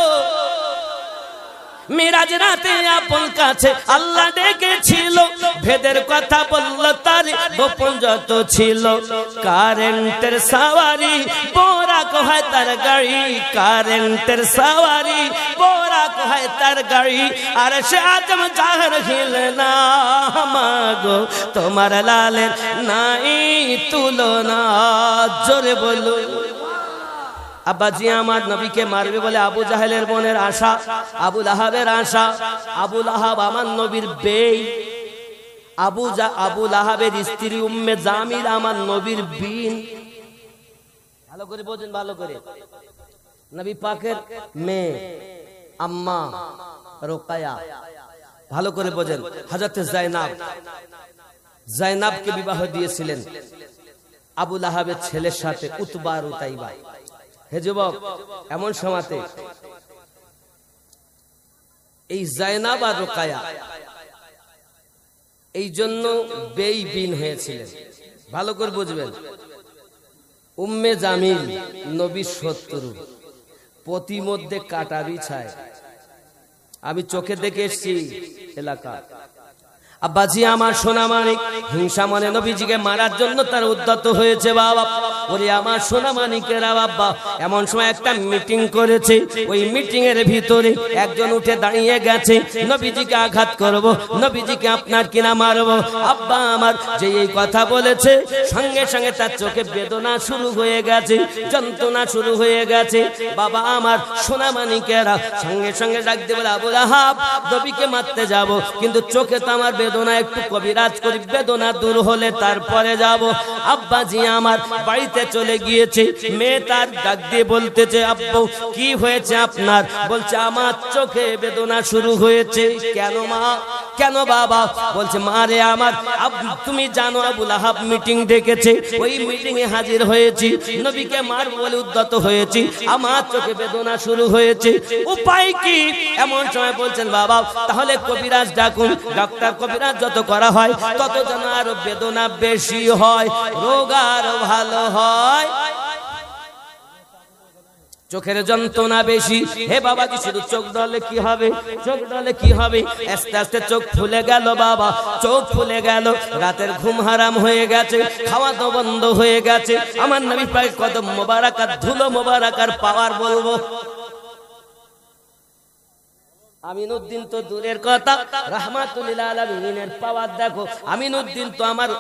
মিরাজ রাতে আপন কাছে আল্লাহ ডেকেছিল, ভেদের কথা বলল তার গোপন যত ছিল। কারেন্টের সাওয়ারি বোরাক হয় তার গাড়ি, কারেন্টের সাওয়ারি বোরাক হয় তার গাড়ি। আর সে আজম জাহর হিল না, মাগো তোমার লালের নাই তুলনা, জোরে বলো। আব্বাজি আমার নবীকে মারবে বলে আবু জাহেলের বোনের আশা, আবু লাহাবের আশা। আবু লাহাব আমার নবীর বেই, আবু লাহাবের স্ত্রী উম্মে জামিল আমার নবীর বিন। ভালো করে বোঝেন, ভালো করে। নবী পাকের মেয়ে আম্মা রোকায়া, ভালো করে বোঝেন। হযরত জাইনাবকে বিবাহ দিয়েছিলেন আবু লাহাবের ছেলের সাথে, উতবা আর উতাইবা। হে যুবক, এমন সময়তে এই জাইনাব আর রোকায়া এই জন্য বেঈবিন হয়েছিলেন। ভালো করে বুঝবেন। উম্মে জামিল নবীর শত্রু, প্রতিমধ্যে কাটা বিছায়। আমি চোখে দেখে এসেছি এলাকা। আব্বাজি আমার সোনা মানিক হিংসা মনে নবীজিকে মারার জন্য তার উদ্যত হয়েছে। বাবা ওরে আমার সোনা মানিকেরা, বাবা এমন সময় একটা মিটিং করেছে, ওই মিটিং এর ভিতরে একজন উঠে দাঁড়িয়ে গেছে, নবীজিকে আঘাত করব, নবীজিকে আপনার কিনা মারব। আব্বা আমার যে এই কথা বলেছে, সঙ্গে সঙ্গে তার চোখে বেদনা শুরু হয়ে গেছে, যন্ত্রণা শুরু হয়ে গেছে। বাবা আমার সোনা মানিকেরা সঙ্গে সঙ্গে ডাক দিয়ে বলে, আবু লাহাব নবীকে মারতে যাব, কিন্তু চোখে তো আমার বেদনা, একটু কবিরাজ করি, বেদনা দূর হলে তারপরে যাব। আব্বাজি আমার বাড়িতে চলে গিয়েছে। মেয়ে তার ডাক দিয়ে বলতেছে, আব্বু কি হয়েছে আপনার? বলছে আমার চোখে বেদনা শুরু হয়েছে। কেন মা, কেন বাবা? বলছে মা রে আমার, তুমি জানো আবু লাহাব মিটিং ডেকেছে, ওই মিটিং এ হাজির হয়েছি, নবীকে মার বলে উদ্যত হয়েছি, আমার চোখে বেদনা শুরু হয়েছে, উপায় কি? এমন সময় বলছেন বাবা তাহলে কবিরাজ ডাকুন। ডাক্তার কবিরাজ যত করা হয় তত যেন আরো বেদনা বেশি হয়, রোগ আরো ভালো হয়, চোখের যন্ত্রণা বেশি। হে বাবা কি শুধু চোখ ডলে কি হবে? চোখ ডলে কি হবে? আস্তে আস্তে চোখ ফুলে গেল বাবা, চোখ ফুলে গেল। রাতের ঘুম হারাম হয়ে গেছে, খাওয়া তো বন্ধ হয়ে গেছে। আমার নবী পাক কদম মোবারকার ধুলো মোবারকার পাওয়ার বলবো। আমিনুদ্দিন তো দূরের কথা, রাহমাতুল লিল আলামিনের পাওয়ার দেখো। আমিনুদ্দিন তো আমার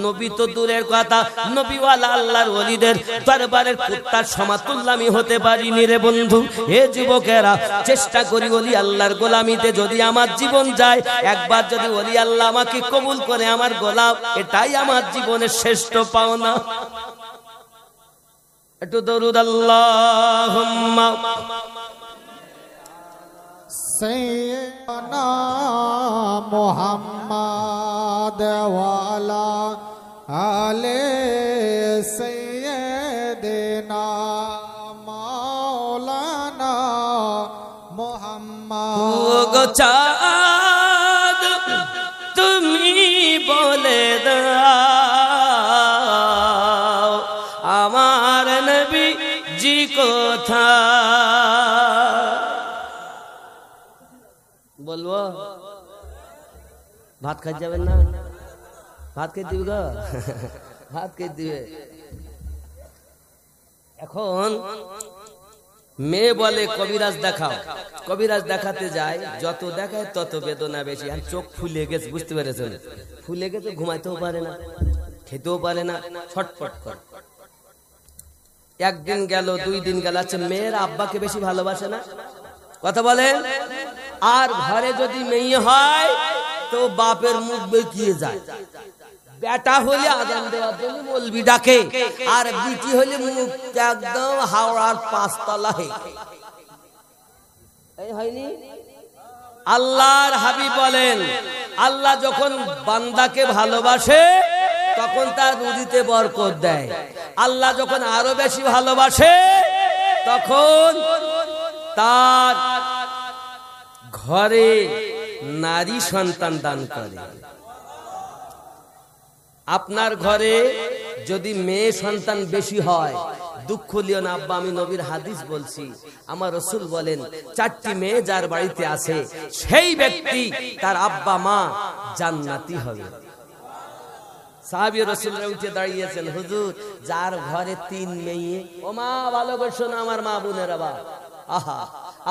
নবী তো দূরের কথা, নবীওয়ালা আল্লাহর ওলিদের দরবারের কুত্তার সমাতুল্য আমি হতে পারিনি রে বন্ধু। হে যুবকেরা, চেষ্টা করি ওলি আল্লাহর গোলামিতে যদি আমার জীবন যায়, একবার যদি ওলি আল্লাহ আমাকে কবুল করে আমার গোলাম, এটাই আমার জীবনের শ্রেষ্ঠ পাওনা। একটু দরুদ আল্লাহুম্মা सैयदना मोहम्मद वाला आले सैयदना मौलाना मोहम्मद। চাঁদ তুমি বলে দাও আমার নবী জি কোথায়? বলবো ভাত খাই যাবেন না? ভাত খেয়ে দিবে গো, ভাত খেয়ে দিবে। এখন মেয়ে বলে কবিরাজ দেখাও, কবিরাজ দেখাতে যায়, যত দেখায় তত বেদনা বেশি। আর চোখ ফুলে গেছে, বুঝতে পেরেছেন? ফুলে গেছে, ঘুমাইতেও পারে না, খেতেও পারে না, ছটফট করে। একদিন গেল, 2 দিন গেল। আচ্ছা মেয়ের আব্বাকে বেশি ভালোবাসে না? কথা বলেন। আর ঘরে যদি মেয়ে হয় তো বাপের মুখ বেঁকিয়ে যায়। বেটা হলে আজান দেওয়ার জন্য মৌলবি ডাকে, আর বিটি হলে মুখ একদম হাওড়ার 5 তলা এই হয়নি। আল্লাহর হাবিব বলেন, আল্লাহ যখন বান্দাকে ভালোবাসে তখন তার রুজিতে বরকত দেয়। আল্লাহ যখন আরো বেশি ভালোবাসে তখন তার ঘরে নারী সন্তান দান করে। আপনার ঘরে যদি মেয়ে সন্তান বেশি হয়, দুঃখ লিও না আব্বা, আমি নবীর হাদিস বলছি। আমার রাসূল বলেন, 4টি মেয়ে যার বাড়িতে আছে সেই ব্যক্তি তার আব্বা মা জান্নাতি হবে। সাহাবী রাসূলরা উঠে দাঁড়িয়েছেন, হুজুর যার ঘরে 3 মেয়ে, ও মা ভালো করে শোনো আমার মা বোনেরা, বা আহা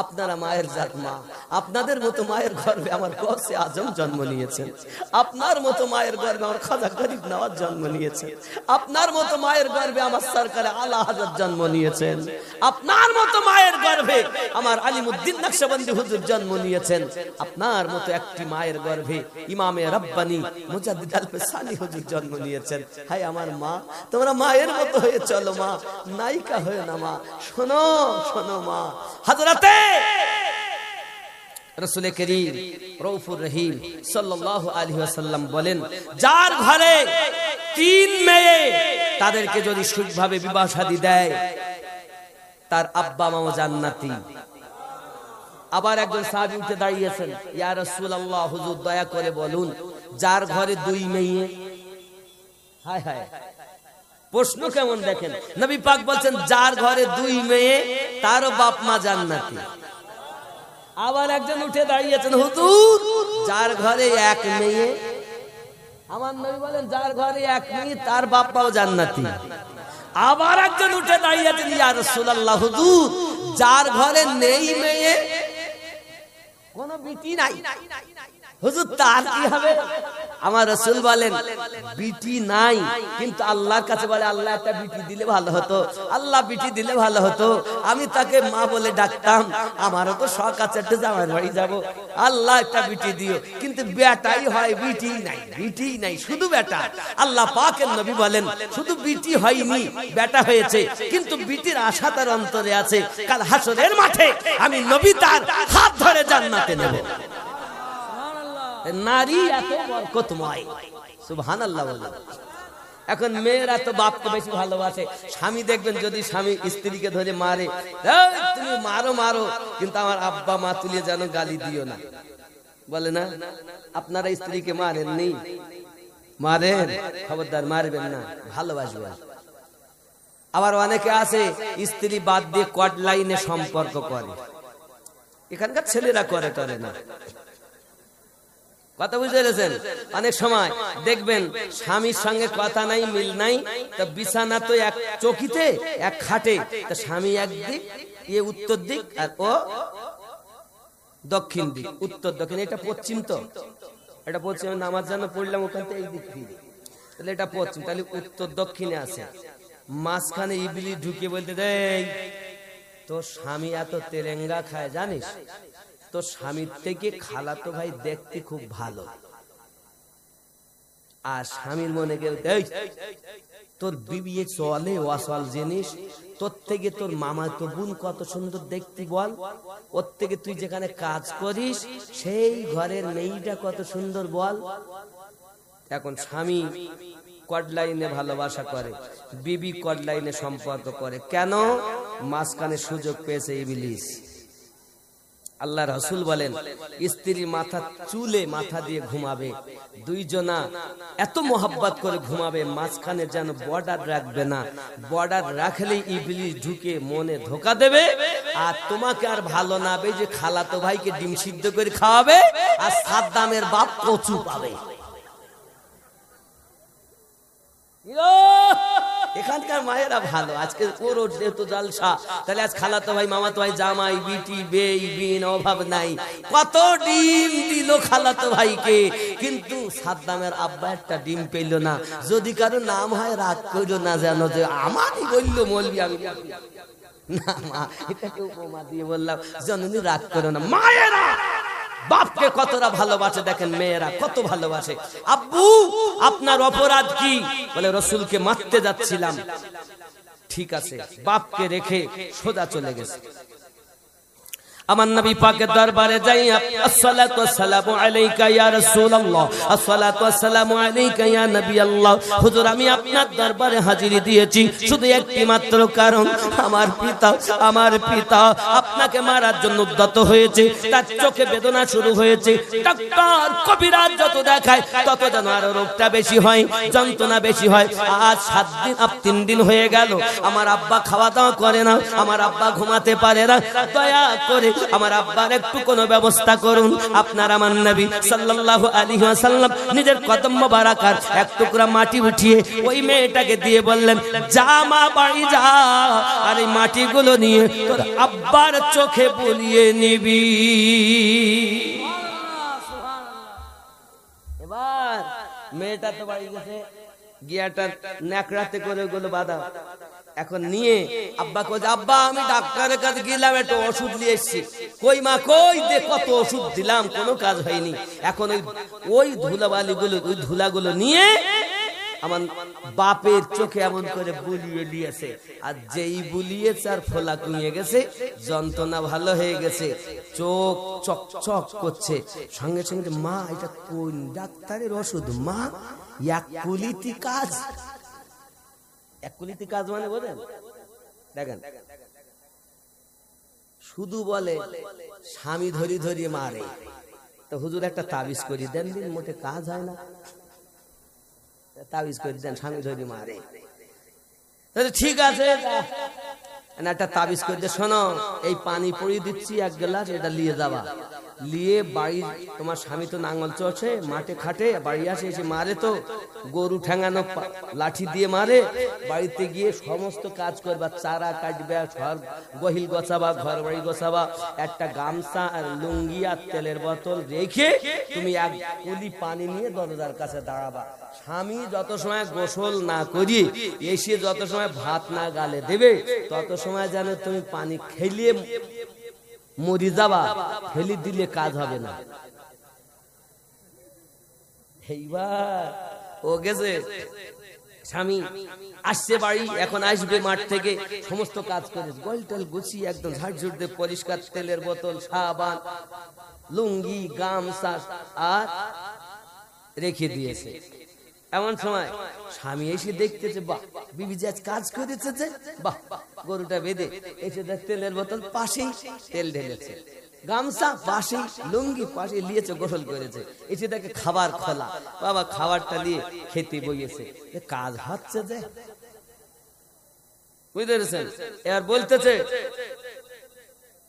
আপনারা মায়ের জাত মা, আপনাদের মতো মায়ের গর্ভে আমার গৌসে আজম জন্ম নিয়েছেন, আপনার মতো মায়ের গর্ভে আমার খাজা গরিব নওয়াজ জন্ম নিয়েছেন, আপনার মতো মায়ের গর্ভে আমার সরকারে আলা হযরত জন্ম নিয়েছেন, আপনার মতো মায়ের গর্ভে আমার আলিমউদ্দিন নকশবন্দি হুজুর জন্ম নিয়েছেন, আপনার মতো একটি মায়ের গর্ভে ইমামে রব্বানি মুজাদ্দিদ আল-ফিসানি হুজুর জন্ম নিয়েছেন। হায় আমার মা, তোমরা মায়ের মতো হয়ে চলো মা, নায়িকা হয়ে না মা। শোনো শোনো মা, হযরতে রাসূল করিম রউফুর রহিম সাল্লাল্লাহু আলাইহি ওয়াসাল্লাম বলেন, যার ঘরে 3 মেয়ে তাদেরকে যদি সঠিকভাবে বিবাহ শাদী দেয় তার আব্বা মাও জান্নাতি। আবার একজন সাহাবী উঠে দাঁড়িয়েছেন, ইয়া রাসূলুল্লাহ হুজুর দয়া করে বলুন, যার ঘরে 2 মেয়ে। হায় হায়, প্রশ্ন কেমন দেখেন। নবী পাক বলছেন, যার ঘরে 2 মেয়ে তারও বাপ মা জান্নাতি। আবার একজন উঠে দাঁড়িয়েছেন, হুজুর যার ঘরে 1 মেয়ে। আমার নবী বলেন, যার ঘরে 1 মেয়ে তার বাপ মাও জান্নাতি। আবার একজন উঠে দাঁড়িয়েছেন, ইয়া রাসূলুল্লাহ হুজুর যার ঘরে নেই মেয়ে, কোনো বিটি নাই, হুজুর তার কি হবে? আমার রাসূল বলেন, বিটি নাই কিন্তু আল্লাহর কাছে বলে, আল্লাহ একটা বিটি দিলে ভালো হতো, আল্লাহ বিটি দিলে ভালো হতো, আমি তাকে মা বলে ডাকতাম, আমারও তো শখ আছে একটু জামাইয়ের বাড়ি যাব, আল্লাহ একটা বিটি দিও। কিন্তু বেটাই হয়, বিটি নাই, বিটি নাই, শুধু বেটা। আল্লাহ পাকের নবী বলেন, শুধু বিটি হয়নি, বেটা হয়েছে, কিন্তু বিটির আশা তার অন্তরে আছে, কাল হাসরের মাঠে আমি নবী তার হাত ধরে জান্নাতে নেব। নারী এত বরকতময়, সুবহানাল্লাহ বলেন। এখন মেয়েরা তো বাপকে বেশি ভালোবাসে। স্বামী দেখবেন যদি স্বামী স্ত্রীকে ধরে মারে, তুমি মারো মারো, কিন্তু আমার আব্বা মা তুলে যেন গালি দিও না, বলে না? আপনারা স্ত্রীকে মারেন নি? মারেন, খবরদার মারবেন না, ভালোবাসবেন। আবার অনেকে আছে স্ত্রী বাদ দিয়ে কোয়ার্ড লাইনে সম্পর্ক করে, এখানকার ছেলেরা করে করে না, কথা বুঝতে পেরেছেন? অনেক সময় দেখবেন স্বামীর সঙ্গে কথা নাই, মিল নাই, তো বিছানা তো এক চৌকিতে এক খাটে, তো স্বামী একদিক, এ উত্তর দিক আর ও দক্ষিণ দিক, উত্তর দক্ষিণ, এটা পশ্চিম, তো এটা পশ্চিম, নামাজ জানো পড়লাম ওখান থেকে এই দিক ফিরে, তাহলে এটা পশ্চিম, তাহলে উত্তর দক্ষিণে আছে। মাঝখানে ইবলিস ঢুকে বলতে দেয়, তোর স্বামী এত তেরেঙ্গা খায় জানিস, তো স্বামীর থেকে খালাতো ভাই দেখতে খুব ভালো। আর স্বামীর মনে গেল, তোর বিবি চলে ওয়াসওয়াল জিনিস, তোর থেকে তোর মামা তো বোন কত সুন্দর দেখতে বল, ওর থেকে তুই যেখানে কাজ করিস সেই ঘরের মেয়েটা কত সুন্দর বল। এখন স্বামী কোয়ার্ড লাইনে ভালোবাসা করে, বিবি কোয়ার্ড লাইনে সম্পর্ক করে, কেন? মাঝখানে সুযোগ পেয়েছে ইবলিস। আল্লাহ রাসূল বলেন, স্ত্রী মাথা চুলে মাথা দিয়ে ঘুমাবে, দুইজনা এত মোহাব্বত করে ঘুমাবে, মাঝখানে যেন বর্ডার রাখবে না, বর্ডার রাখলে ইবলিস ঢুকে মনে ধোকা দেবে, আর তোমাকে আর ভালো না হবে যে খালাতো ভাইকে ডিম সিদ্ধ করে খাওয়াবে, আর সাদ্দামের বাপ কচু পাবে। এখানকার মায়েরা ভালো, আজকে পুরো যেহেতু জালসা, তাহলে আজ খালাতো ভাই, মামাতো ভাই, জামাই, বিটি, বেই, বিন, অভাব নাই, কত ডিম দিল খালাতো ভাইকে, কিন্তু সাদ্দামের আব্বা একটা ডিম পেল না। যদি কারো নাম হয় রাগ করো না, জানো যে আমারই বললো মৌলবি, আমি না মা, এটাকে উপমা দিয়ে বললাম জননী রাগ করো না। মায়েরা বাপকে কতটা ভালোবাসে দেখেন, মেয়েরা কত ভালোবাসে। আব্বু আপনার অপরাধ কি? বলে রসুলকে মারতে যাচ্ছিলাম। ঠিক আছে, বাপকে রেখে সোজা চলে গেছে। আমার নবী পাকের দরবারে যাই, আসসালাতু ওয়াসসালামু আলাইকা ইয়া রাসূলুল্লাহ, আসসালাতু ওয়াসসালামু আলাইকা ইয়া নবী আল্লাহ। হুজুর আমি আপনার দরবারে হাজিরি দিয়েছি শুধু একটি মাত্র কারণ, আমার পিতা আপনাকে মারার জন্য উদ্যত হয়েছে, তার চোখে বেদনা শুরু হয়েছে। ডাক্তার কবিরাজ যত দেখায় তত যেন আরো রোগটা বেশি হয়, যন্ত্রণা বেশি হয়। আজ 3 দিন হয়ে গেল আমার আব্বা খাওয়া দাওয়া করে না, আমার আব্বা ঘুমাতে পারে না। দয়া করে আমার আব্বার একটু কোনো ব্যবস্থা করুন। আপনার আমার নবী সাল্লাল্লাহু আলাইহি ওয়াসাল্লাম নিজের কদম মোবারকার এক টুকরা মাটি উঠিয়ে ওই মেয়েটাকে দিয়ে বললেন, যা মা বাড়ি যা, আর এই মাটিগুলো নিয়ে তোর আব্বার চোখে বুলিয়ে নিবি। এবার মেয়েটা তো বাড়ি গেছে, গিয়াটা ন্যাকড়াতে করে ওগুলো বাঁধা। এখন নিয়ে আব্বা কই, আব্বা আমি ডাক্তারের কাছে গেলাম, একটু ওষুধ নিয়ে এসেছি। কই মা কই, দে কত ওষুধ দিলাম, কোনো কাজ হয়নি। এখন ওই ধুলাবালিগুলো, ওই ধুলাগুলো নিয়ে আমার বাপের চোখে এমন করে বুলিয়ে দিয়েছে। আর যেই বুলিয়েছে আর ফোলা কমিয়ে গেছে, যন্ত্রণা ভালো হয়ে গেছে, চোখ চকচক করছে। সঙ্গে সঙ্গে মা এটা কোন ডাক্তারের ওষুধ মা? এক কুলিতি কাজ। এক কুলিতি কাজ মানে বলেন, দেখেন শুধু বলে স্বামী ধরি ধরি মারে, তো হুজুর একটা তাবিজ করি দেন, দিন মোটে কাজ হয় না, তাবিজ করে দেন স্বামী ধরি মারে। ঠিক আছে একটা তাবিজ করে দিয়ে, শোনো এই পানি পড়িয়ে দিচ্ছি 1 গ্লাস, এটা নিয়ে যাবা, নিয়ে বাড়ি, তোমার স্বামী তো নাঙ্গল চড়ছে মাঠে খাটে, বাড়ি আসে এসে মারে, তো গরু ঠ্যাঙানো লাঠি দিয়ে মারে। বাড়িতে গিয়ে সমস্ত কাজ করবা, চারা কাটবে, ঘর গহিল গোছাবা, ঘর বাড়ি গোছাবা, একটা গামছা আর লুঙ্গি আর তেলের বোতল রেখে তুমি 1 কুলি পানি নিয়ে দরজার কাছে দাঁড়াবা। স্বামী যত সময় গোসল না করিয়ে এসে যত সময় ভাত না গালে দেবে, তত সময় যেন তুমি পানি খেলিয়ে মরি যাবা, ফেলি দিলে কাজ হবে না। এইবার ও গেছে, স্বামী আসছে বাড়ি, এখন আসবে মাঠ থেকে, সমস্ত কাজ করে গোল টোল গুছিয়ে একদম ঝাড়ঝুড় দিয়ে পরিষ্কার, তেলের বোতল, সাবান, লুঙ্গি, গামছা আর রেখে দিয়েছে। এমন সময় স্বামী এসে দেখতেছে, বাহ বিবি যে কাজ করেছে, যে বাহ, গরুটা বেঁধে এসে দেখ তেলের বোতল পাশেই, তেল ঢেলেছে, গামছা পাশেই, লুঙ্গি পাশে নিয়েছে, গোসল করেছে। এসে দেখে খাবার খোলা, বাবা খাবারটা নিয়ে খেতে বইয়েছে। কাজ হচ্ছে যে, বুঝতে পেরেছেন? এবার বলতেছে,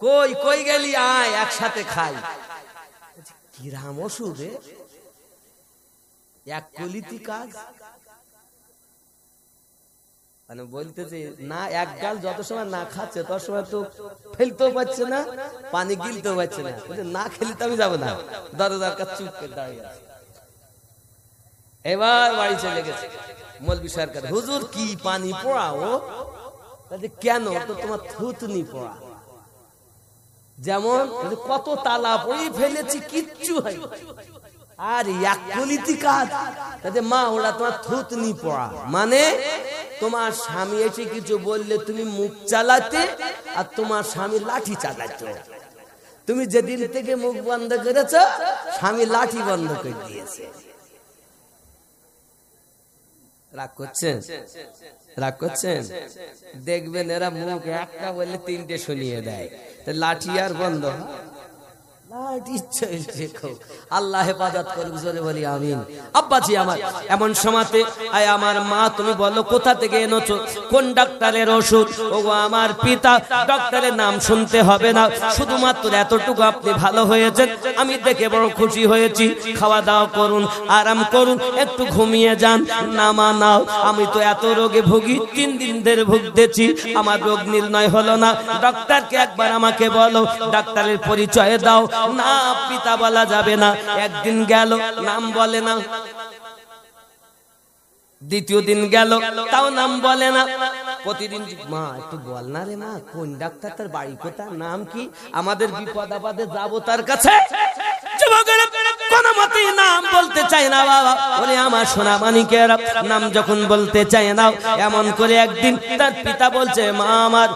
কই কই গেলি, আয় একসাথে খাই। কিরাম ওষুধ রে, এক কলিতি কাজ। মানে বলতেছে না, 1 গাল যত সময় না খাচ্ছে তত সময় তো ফেলতেও পারছে না, পানি গিলতেও পারছে না। না খেলি তো আমি যাবো না, দরজার কাছে চুপ করে দাঁড়িয়ে আছে। এবার বাড়ি চলে গেছে মৌলভী সরকার, হুজুর কি পানি পড়াও? কেন? তো তোমার থুতনি পড়া। যেমন কত তালা পড়ি ফেলেছি, কিচ্ছু হয়। আর এক কলিতি কাজ, মা ওরা তোমার থুতনি পড়া, মানে তোমার স্বামী এসে কিছু বললে তুমি মুখ চালাতে, আর তোমার স্বামী লাঠি চালাতে। তুমি যেদিন থেকে মুখ বন্ধ করেছ, স্বামী লাঠি বন্ধ করে দিয়েছে। রাগ করছেন? রাগ করছেন? দেখবেন এরা মুখ একটা বললে 3টে শুনিয়ে দেয়, লাঠি আর বন্ধ। আল্লাহ হেফাজত করুক, জোরে বলি আমিন। আব্বাজি আমার, এমন সময়তে আয় আমার মা, তুমি বলো কোথা থেকে এনেছো, কোন ডাক্তারের ওষুধ? ওগো আমার পিতা, ডাক্তারের নাম শুনতে হবে না, শুধুমাত্র এতটুকু আপনি ভালো হয়েছেন, আমি দেখে বড় খুশি হয়েছি। খাওয়া দাওয়া করুন, আরাম করুন, একটু ঘুমিয়ে যান। নামা নাও, আমি তো এত রোগে ভুগি, 3 দিন ধরে ভুগতেছি, আমার রোগ নির্ণয় হলো না। ডাক্তারকে একবার আমাকে বলো, ডাক্তারের পরিচয় দাও। না পিতা বলা যাবে না, একদিন গেল, নাম বলে না। দ্বিতীয় দিন গেল, তাও নাম বলে না। প্রতিদিন মা একটু বল না রে মা, কোন ডাক্তার, তার বাড়ি কোথায়, নাম কি, আমাদের বিপদ আপদে যাবো তার কাছে। যুবকেরা কোনো মতেই নাম বলতে চায় না বাবা। বলে আমার সোনা মানিকেরা নাম যখন বলতে চায় না, এমন করে একদিন তার পিতা বলছে, মা আমার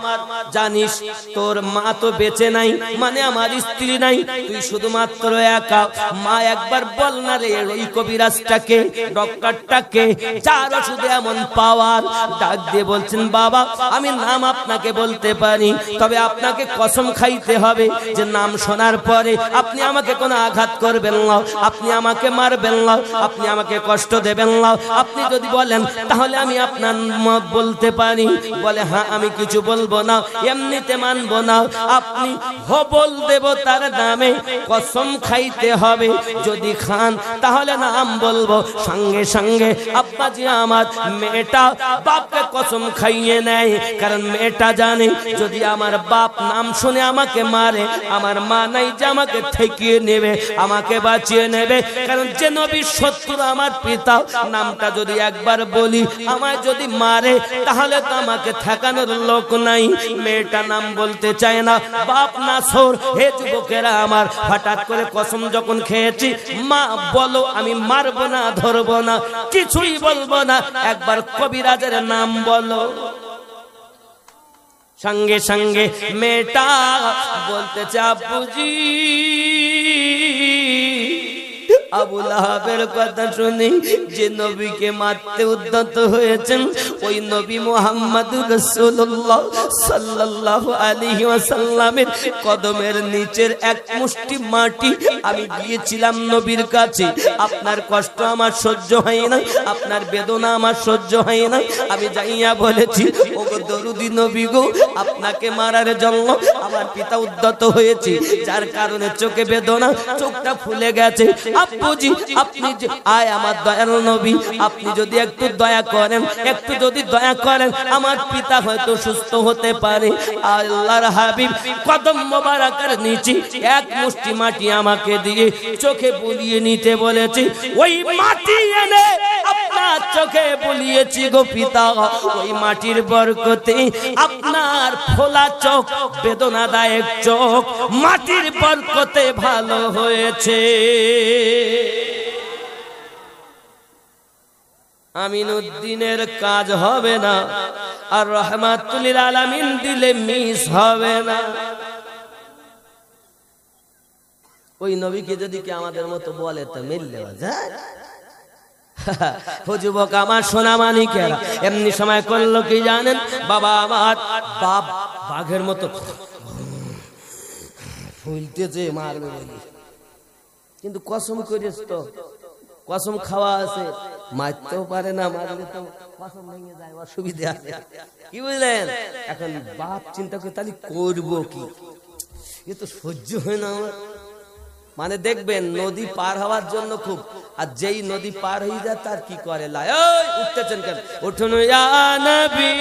জানিস তোর মা তো বেঁচে নাই, মানে আমার স্ত্রী নাই, তুই শুধুমাত্র একা। মা একবার বল না রে ওই কবিরাজটাকে, ডক্টরটাকে, যার ওষুধে এমন পাওয়ার। ডাক দিয়ে বলছেন, বাবা আমি নাম আপনাকে বলতে পারি, তবে আপনাকে কসম খাইতে হবে যে নাম শোনার পরে আপনি আমাকে কোনো আঘাত করবেন না, আপনি আমাকে মারবেন না, আপনি আমাকে কষ্ট দেবেন না। আপনি যদি বলেন তাহলে আমি আপনার মত বলতে পারি। বলে হ্যাঁ আমি কিছু বলবো না, এমনিতে মানবো না, আপনি হবল দেবতার নামে কসম খাইতে হবে, যদি খান তাহলে নাম বলবো। সঙ্গে সঙ্গে আব্বাজি আমার মেয়েটা বাপকে কসম খাইয়ে নেয়, কারণ মেয়েটা জানে যদি আমার বাপ নাম শুনে আমাকে মারে, আমার মা নাই যে আমাকে ঠেকিয়ে নেবে, আমাকে বাঁচিয়ে নেবে। কারণ যে নবীর শত্রু আমার পিতা, নামটা যদি একবার বলি আমায় যদি মারে তাহলে তো আমাকে ঠেকানোর লোক নাই। মেয়েটা নাম বলতে চায় না, বাপ নাসর। হে যুবকেরা আমার, হঠাৎ করে কসম যখন খেয়েছি, মা বলো আমি মারবো না, ধরবো না, কিছুই বলবো না, একবার কবিরাজের নাম বলো। সঙ্গে সঙ্গে মেয়েটা বলতেছে, আব্বুজি আবু লাহাবের কথা শুনি যে নবীকে মারতে উদ্যত হয়েছেন, ওই নবী মুহাম্মদুর রাসূলুল্লাহ সাল্লাল্লাহু আলাইহি ওয়াসাল্লামের কদমের নিচের এক মুষ্টি মাটি আমি দিয়েছিলাম নবীর কাছে। আপনার কষ্ট আমার সহ্য হয় না, আপনার বেদনা আমার সহ্য হয় না, আমি যাইয়া বলেছি, ওগো দরুদি নবী গো, আপনাকে মারার জন্য আমার পিতা উদ্যত হয়েছে, যার কারণে চোখে বেদনা, চোখটা ফুলে গেছে। আব্বুজি আপনি আয় আমার দয়াল নবী, আপনি যদি একটু দয়া করেন, একটু যদি দয়া করেন, আমার পিতা হয়তো সুস্থ হতে পারে। আল্লাহর হাবিব কদম মোবারকের নিচে এক মুষ্টি মাটি আমাকে দিয়ে চোখে বুলিয়ে নিতে বলেছে। ওই মাটি এনে আপনার চোখে বুলিয়েছি গো পিতা, ওই মাটির বরকতে আপনার ফোলা চোখ, বেদনাদায়ক চোখ, মাটির বরকতে ভালো হয়েছে। আমিনউদ্দিনের কাজ হবে না, আর রহমাতুল লিল আলামিন দিলে মিস হবে না। ওই নবীকে যদি কি আমাদের মতো বলে তো মিললে যায়। যুবক আমার সোনা মানিকেরা, এমনি সময় করলো কি জানেন, বাবা আমার বাপ বাঘের মতো ফুলতেছে মারবে বলে, কিন্তু কসম করিস তো, কসম খাওয়া আছে, মারতেও পারে না, মারলে তো কসম ভেঙে যায়, অসুবিধা আছে, কি বুঝলেন। এখন বাপ চিন্তা করে তাহলে করবো কি, এ তো সহ্য হয় না আমার। মানে দেখবেন নদী পার হওয়ার জন্য খুব, আর যেই নদী পার হয়ে যায় তার কি করে, লাই উঠতেছেন কেন, উঠুন ইয়া নবী